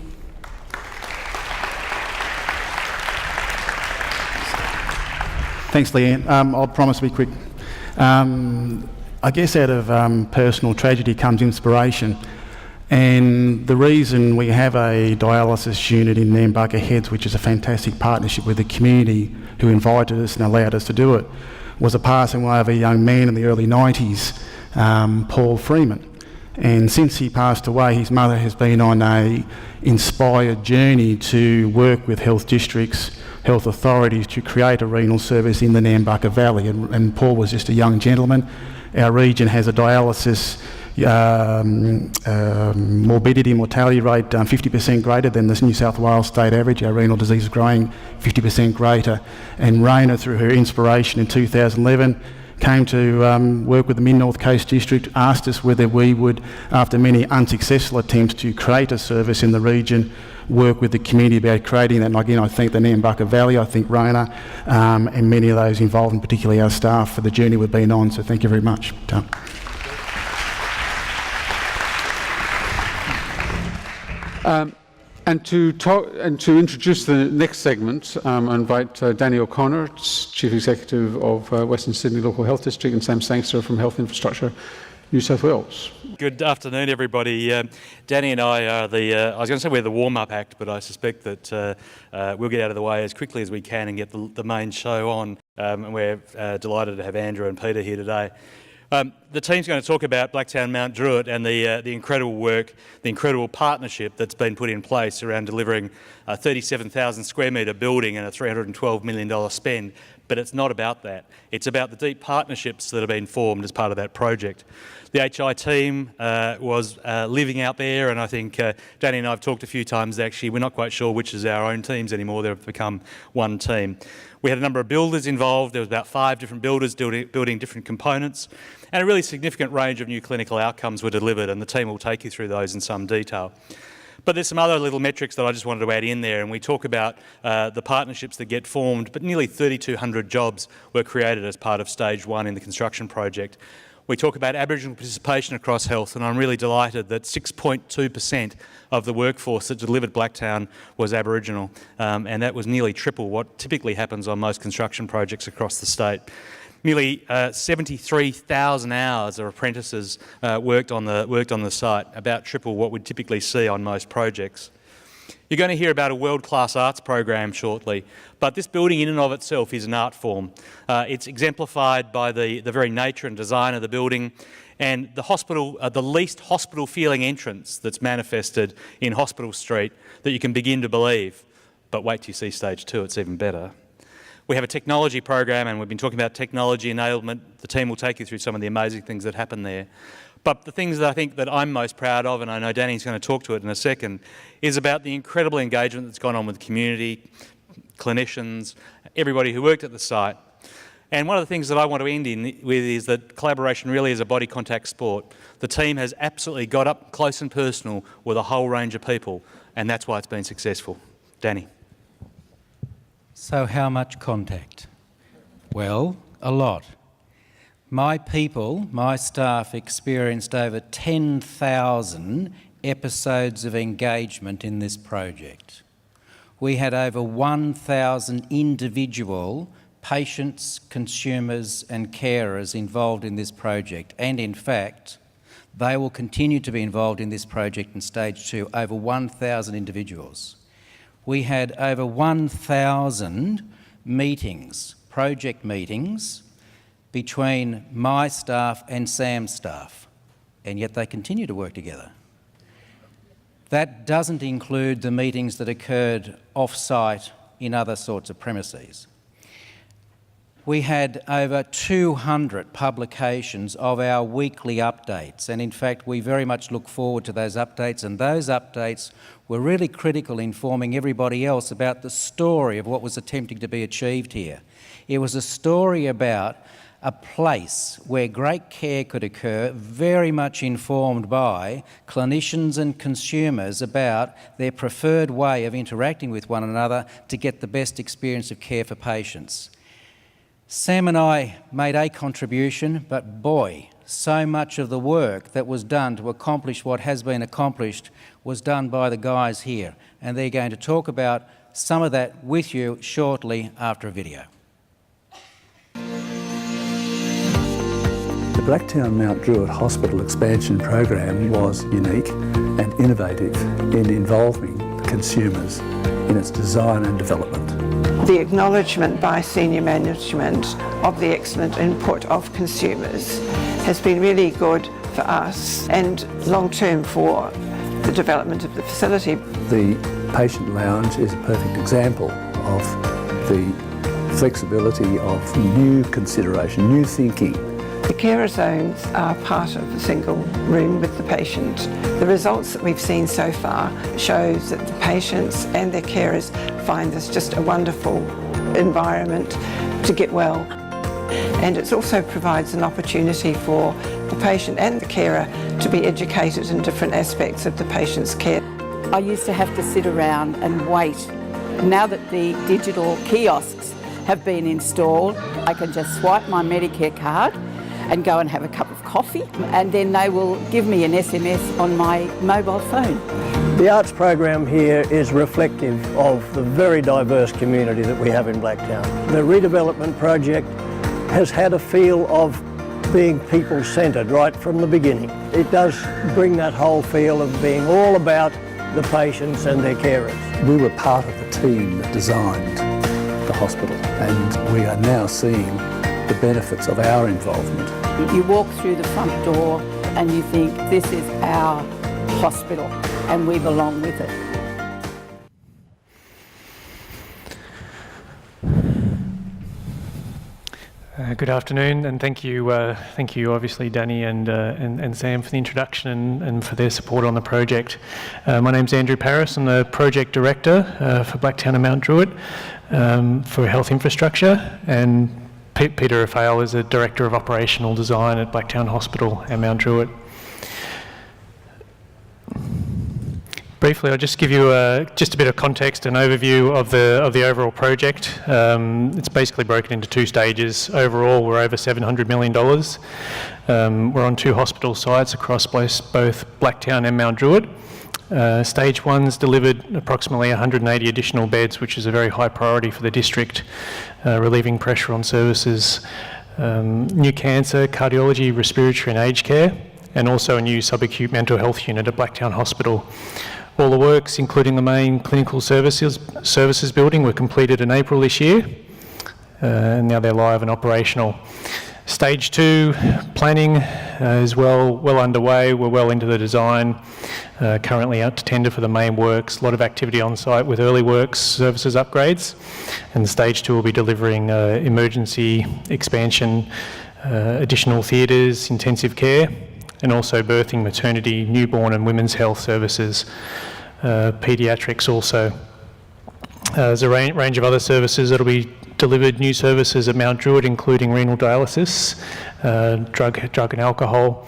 Thanks, Leanne. I'll promise to be quick. I guess out of personal tragedy comes inspiration. And the reason we have a dialysis unit in Nambucca Heads, which is a fantastic partnership with the community who invited us and allowed us to do it, was a passing away of a young man in the early 90s, Paul Freeman. And since he passed away, his mother has been on a inspired journey to work with health districts, health authorities to create a renal service in the Nambucca Valley. And Paul was just a young gentleman. Our region has a dialysis morbidity mortality rate 50% greater than the New South Wales state average. Our renal disease is growing 50% greater. And Raina, through her inspiration in 2011, came to work with the Mid-North Coast District, asked us whether we would, after many unsuccessful attempts to create a service in the region, work with the community about creating that. And again, I thank the Nambucca Valley, I thank Raina, and many of those involved, and particularly our staff, for the journey we've been on. So thank you very much. And to introduce the next segment, I invite Danny O'Connor, Chief Executive of Western Sydney Local Health District, and Sam Sangster from Health Infrastructure New South Wales. Good afternoon, everybody. Danny and I are I was going to say we're the warm-up act, but I suspect that we'll get out of the way as quickly as we can and get the main show on. And we're delighted to have Andrew and Peter here today. The team's going to talk about Blacktown Mount Druitt and the incredible work, the incredible partnership that's been put in place around delivering a 37,000 square metre building and a $312 million spend. But it's not about that. It's about the deep partnerships that have been formed as part of that project. The HI team was living out there, and I think Danny and I have talked a few times actually. We're not quite sure which is our own teams anymore. They've become one team. We had a number of builders involved. There was about 5 different builders building different components, and a really significant range of new clinical outcomes were delivered, and the team will take you through those in some detail. But there's some other little metrics that I just wanted to add in there, and we talk about the partnerships that get formed, but nearly 3,200 jobs were created as part of stage 1 in the construction project. We talk about Aboriginal participation across health, and I'm really delighted that 6.2% of the workforce that delivered Blacktown was Aboriginal, and that was nearly triple what typically happens on most construction projects across the state. Nearly 73,000 hours of apprentices worked on the site, about triple what we'd typically see on most projects. You're going to hear about a world-class arts program shortly, but this building in and of itself is an art form. It's exemplified by the very nature and design of the building, and the hospital, the least hospital-feeling entrance that's manifested in Hospital Street that you can begin to believe. But wait till you see stage 2, it's even better. We have a technology program, and we've been talking about technology enablement. The team will take you through some of the amazing things that happen there. But the things that I think that I'm most proud of, and I know Danny's going to talk to it in a second, is about the incredible engagement that's gone on with the community, clinicians, everybody who worked at the site. And one of the things that I want to end with is that collaboration really is a body contact sport. The team has absolutely got up close and personal with a whole range of people, and that's why it's been successful. Danny. So how much contact? Well, a lot. My people, my staff, experienced over 10,000 episodes of engagement in this project. We had over 1,000 individual patients, consumers and carers involved in this project, and in fact they will continue to be involved in this project in stage 2, over 1,000 individuals. We had over 1,000 meetings, project meetings, between my staff and Sam's staff, and yet they continue to work together. That doesn't include the meetings that occurred off-site in other sorts of premises. We had over 200 publications of our weekly updates, and in fact we very much look forward to those updates, and those updates were really critical in informing everybody else about the story of what was attempting to be achieved here. It was a story about a place where great care could occur, very much informed by clinicians and consumers about their preferred way of interacting with one another to get the best experience of care for patients. Sam and I made a contribution, but boy, so much of the work that was done to accomplish what has been accomplished was done by the guys here, and they're going to talk about some of that with you shortly after a video. The Blacktown Mount Druitt Hospital expansion program was unique and innovative in involving consumers in its design and development. The acknowledgement by senior management of the excellent input of consumers has been really good for us and long-term for the development of the facility. The patient lounge is a perfect example of the flexibility of new consideration, new thinking. The carer zones are part of a single room with the patient. The results that we've seen so far shows that the patients and their carers find this just a wonderful environment to get well. And it also provides an opportunity for the patient and the carer to be educated in different aspects of the patient's care. I used to have to sit around and wait. Now that the digital kiosks have been installed, I can just swipe my Medicare card and go and have a cup of coffee, and then they will give me an SMS on my mobile phone. The arts program here is reflective of the very diverse community that we have in Blacktown. The redevelopment project has had a feel of being people-centred right from the beginning. It does bring that whole feel of being all about the patients and their carers. We were part of the team that designed the hospital, and we are now seeing the benefits of our involvement. You walk through the front door and you think, this is our hospital and we belong with it. Good afternoon, and thank you obviously Danny and Sam for the introduction and for their support on the project. My name's Andrew Paris. I'm the Project Director for Blacktown and Mount Druitt for Health Infrastructure, and Peter Raphael is the Director of Operational Design at Blacktown Hospital and Mount Druitt. Briefly, I'll just give you just a bit of context and overview of the overall project. It's basically broken into two stages. Overall, we're over $700 million. We're on 2 hospital sites across both Blacktown and Mount Druitt. Stage 1's delivered approximately 180 additional beds, which is a very high priority for the district, relieving pressure on services, new cancer, cardiology, respiratory and aged care, and also a new subacute mental health unit at Blacktown Hospital. All the works, including the main clinical services building, were completed in April this year, and now they're live and operational. Stage 2 planning is well underway. We're well into the design, currently out to tender for the main works. A lot of activity on site with early works services upgrades, and Stage 2 will be delivering emergency expansion, additional theatres, intensive care, and also birthing, maternity, newborn and women's health services, paediatrics also. There's a range of other services that will be delivered, new services at Mount Druitt, including renal dialysis, drug and alcohol,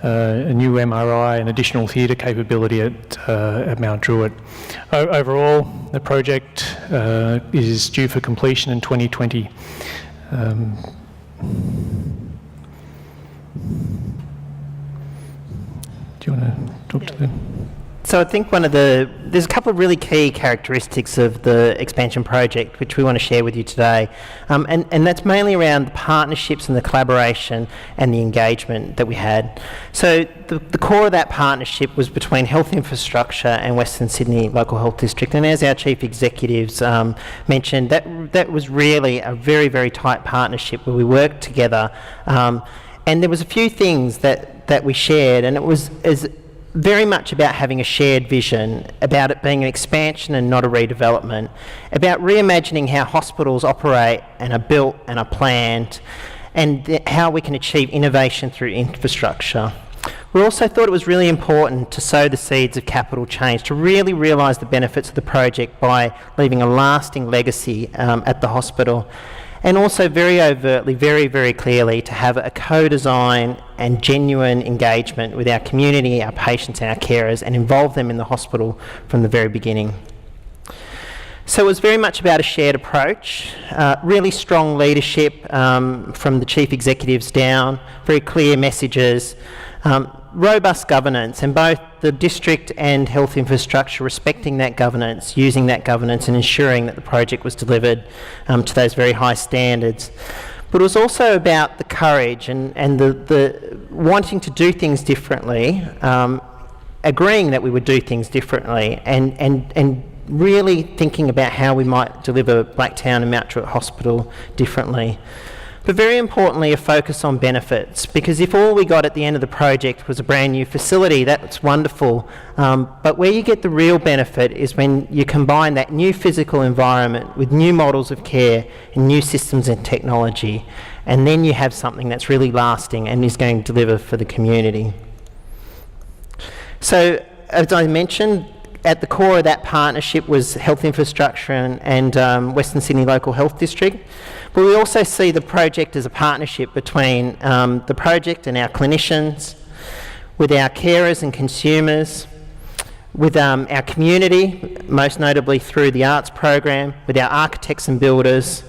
a new MRI and additional theatre capability at Mount Druitt. Overall, the project is due for completion in 2020. Do you want to talk to them? So I think there's a couple of really key characteristics of the expansion project which we want to share with you today, and that's mainly around the partnerships and the collaboration and the engagement that we had. So the core of that partnership was between Health Infrastructure and Western Sydney Local Health District, and as our Chief Executives mentioned, that was really a very, very tight partnership where we worked together, and there was a few things that we shared, and it was very much about having a shared vision, about it being an expansion and not a redevelopment, about reimagining how hospitals operate and are built and are planned, and how we can achieve innovation through infrastructure. We also thought it was really important to sow the seeds of capital change, to really realise the benefits of the project by leaving a lasting legacy at the hospital, and also very overtly, very, very clearly, to have a co-design and genuine engagement with our community, our patients and our carers, and involve them in the hospital from the very beginning. So it was very much about a shared approach, really strong leadership from the chief executives down, very clear messages, robust governance, and both the district and Health Infrastructure respecting that governance, using that governance and ensuring that the project was delivered to those very high standards. But it was also about the courage and the wanting to do things differently, agreeing that we would do things differently, and really thinking about how we might deliver Blacktown and Mount Druitt Hospital differently. But very importantly, a focus on benefits, because if all we got at the end of the project was a brand new facility, that's wonderful, but where you get the real benefit is when you combine that new physical environment with new models of care and new systems and technology, and then you have something that's really lasting and is going to deliver for the community. So, as I mentioned, at the core of that partnership was Health Infrastructure and Western Sydney Local Health District. But we also see the project as a partnership between the project and our clinicians, with our carers and consumers, with our community, most notably through the arts program, with our architects and builders,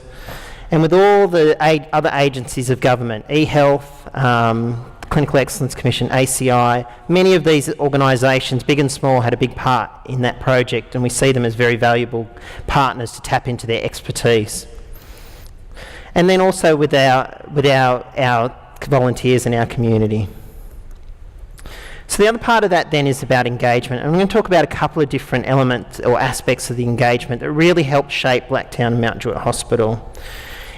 and with all the other agencies of government, eHealth, Clinical Excellence Commission, ACI. Many of these organisations, big and small, had a big part in that project, and we see them as very valuable partners to tap into their expertise. And then also with our volunteers and our community. So the other part of that then is about engagement. And I'm going to talk about a couple of different elements or aspects of the engagement that really helped shape Blacktown and Mount Druitt Hospital.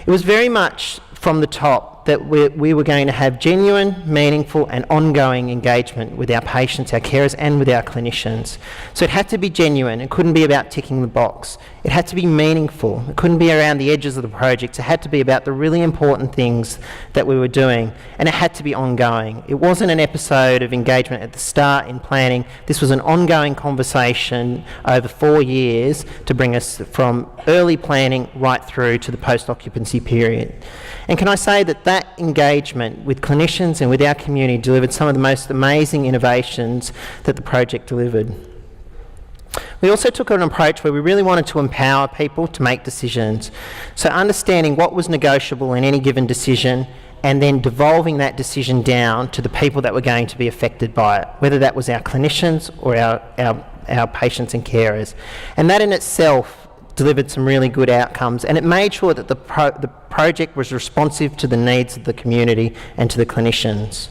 It was very much from the top that we were going to have genuine, meaningful and ongoing engagement with our patients, our carers and with our clinicians. So it had to be genuine. It couldn't be about ticking the box. It had to be meaningful. It couldn't be around the edges of the project. It had to be about the really important things that we were doing, and it had to be ongoing. It wasn't an episode of engagement at the start in planning. This was an ongoing conversation over 4 years to bring us from early planning right through to the post-occupancy period. And can I say that engagement with clinicians and with our community delivered some of the most amazing innovations that the project delivered. We also took an approach where we really wanted to empower people to make decisions. So understanding what was negotiable in any given decision, and then devolving that decision down to the people that were going to be affected by it, whether that was our clinicians or our patients and carers. And that in itself delivered some really good outcomes, and it made sure that the project was responsive to the needs of the community and to the clinicians.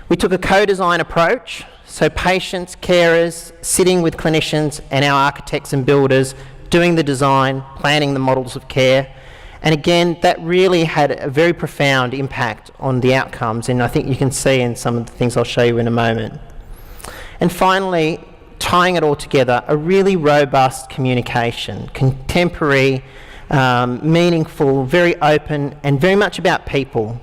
We took a co-design approach, so patients, carers, sitting with clinicians and our architects and builders, doing the design, planning the models of care. And again, that really had a very profound impact on the outcomes, and I think you can see in some of the things I'll show you in a moment. And finally, tying it all together, a really robust communication, contemporary, meaningful, very open, and very much about people.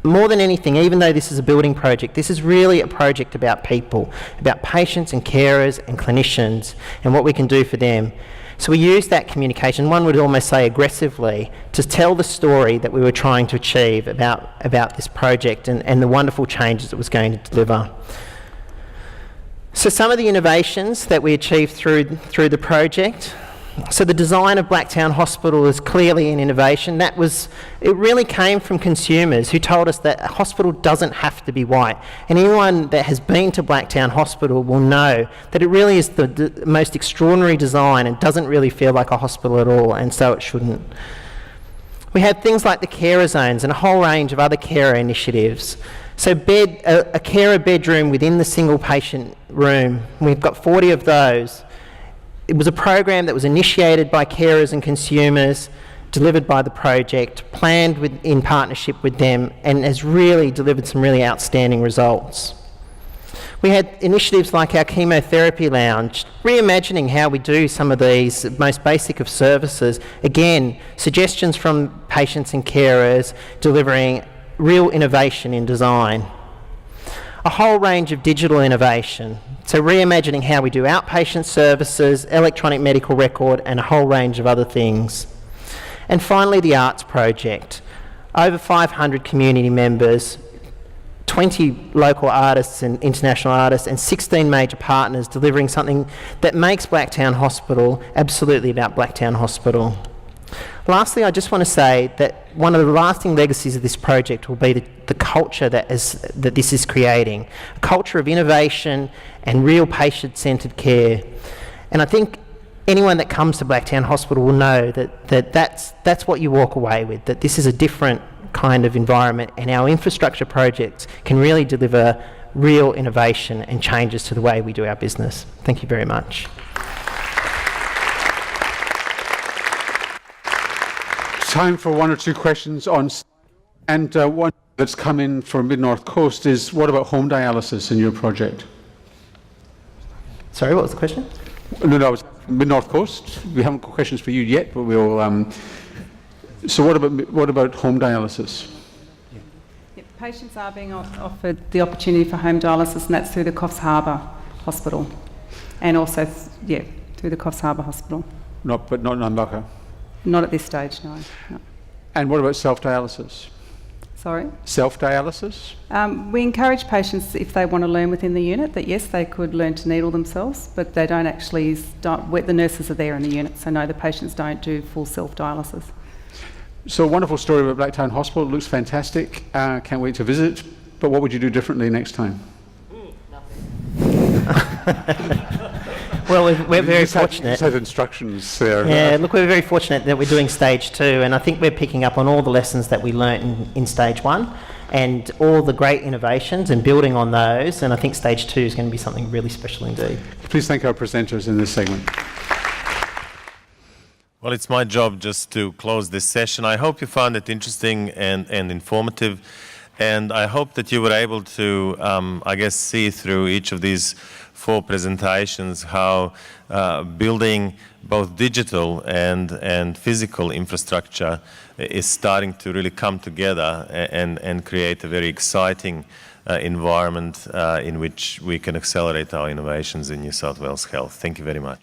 More than anything, even though this is a building project, this is really a project about people, about patients and carers and clinicians and what we can do for them. So we used that communication, one would almost say aggressively, to tell the story that we were trying to achieve about this project and the wonderful changes it was going to deliver. So some of the innovations that we achieved through the project. So the design of Blacktown Hospital is clearly an innovation. It really came from consumers who told us that a hospital doesn't have to be white. And anyone that has been to Blacktown Hospital will know that it really is the most extraordinary design and doesn't really feel like a hospital at all, and so it shouldn't. We had things like the carer zones and a whole range of other carer initiatives. So a carer bedroom within the single patient room, we've got 40 of those. It was a program that was initiated by carers and consumers, delivered by the project, planned in partnership with them, and has really delivered some really outstanding results. We had initiatives like our chemotherapy lounge, reimagining how we do some of these most basic of services. Again, suggestions from patients and carers, delivering real innovation in design. A whole range of digital innovation, so reimagining how we do outpatient services, electronic medical record, and a whole range of other things. And finally, the arts project. Over 500 community members, 20 local artists and international artists, and 16 major partners delivering something that makes Blacktown Hospital absolutely about Blacktown Hospital. Lastly, I just want to say that one of the lasting legacies of this project will be the culture that this is creating, a culture of innovation and real patient-centred care. And I think anyone that comes to Blacktown Hospital will know that's what you walk away with, that this is a different kind of environment, and our infrastructure projects can really deliver real innovation and changes to the way we do our business. Thank you very much. Time for one or two questions on, and one that's come in from Mid-North Coast is, what about home dialysis in your project? Sorry, what was the question? No, it's Mid-North Coast. We haven't got questions for you yet, but we'll. So what about home dialysis? Yeah, patients are being offered the opportunity for home dialysis, and that's through the Coffs Harbour Hospital, and also through the Coffs Harbour Hospital. But not Nambucca. Not at this stage, no. And what about self-dialysis? Sorry? Self-dialysis? We encourage patients, if they want to learn within the unit, that yes, they could learn to needle themselves, but they don't actually the nurses are there in the unit, so no, the patients don't do full self-dialysis. So a wonderful story about Blacktown Hospital. It looks fantastic. Can't wait to visit. But what would you do differently next time? Nothing. Well, we're very fortunate. You had instructions there. Yeah, look, we're very fortunate that we're doing stage 2, and I think we're picking up on all the lessons that we learnt in stage 1 and all the great innovations and building on those, and I think stage 2 is going to be something really special indeed. Please thank our presenters in this segment. Well, it's my job just to close this session. I hope you found it interesting and informative, and I hope that you were able to, see through each of these 4 presentations how building both digital and physical infrastructure is starting to really come together and create a very exciting environment in which we can accelerate our innovations in New South Wales Health. Thank you very much.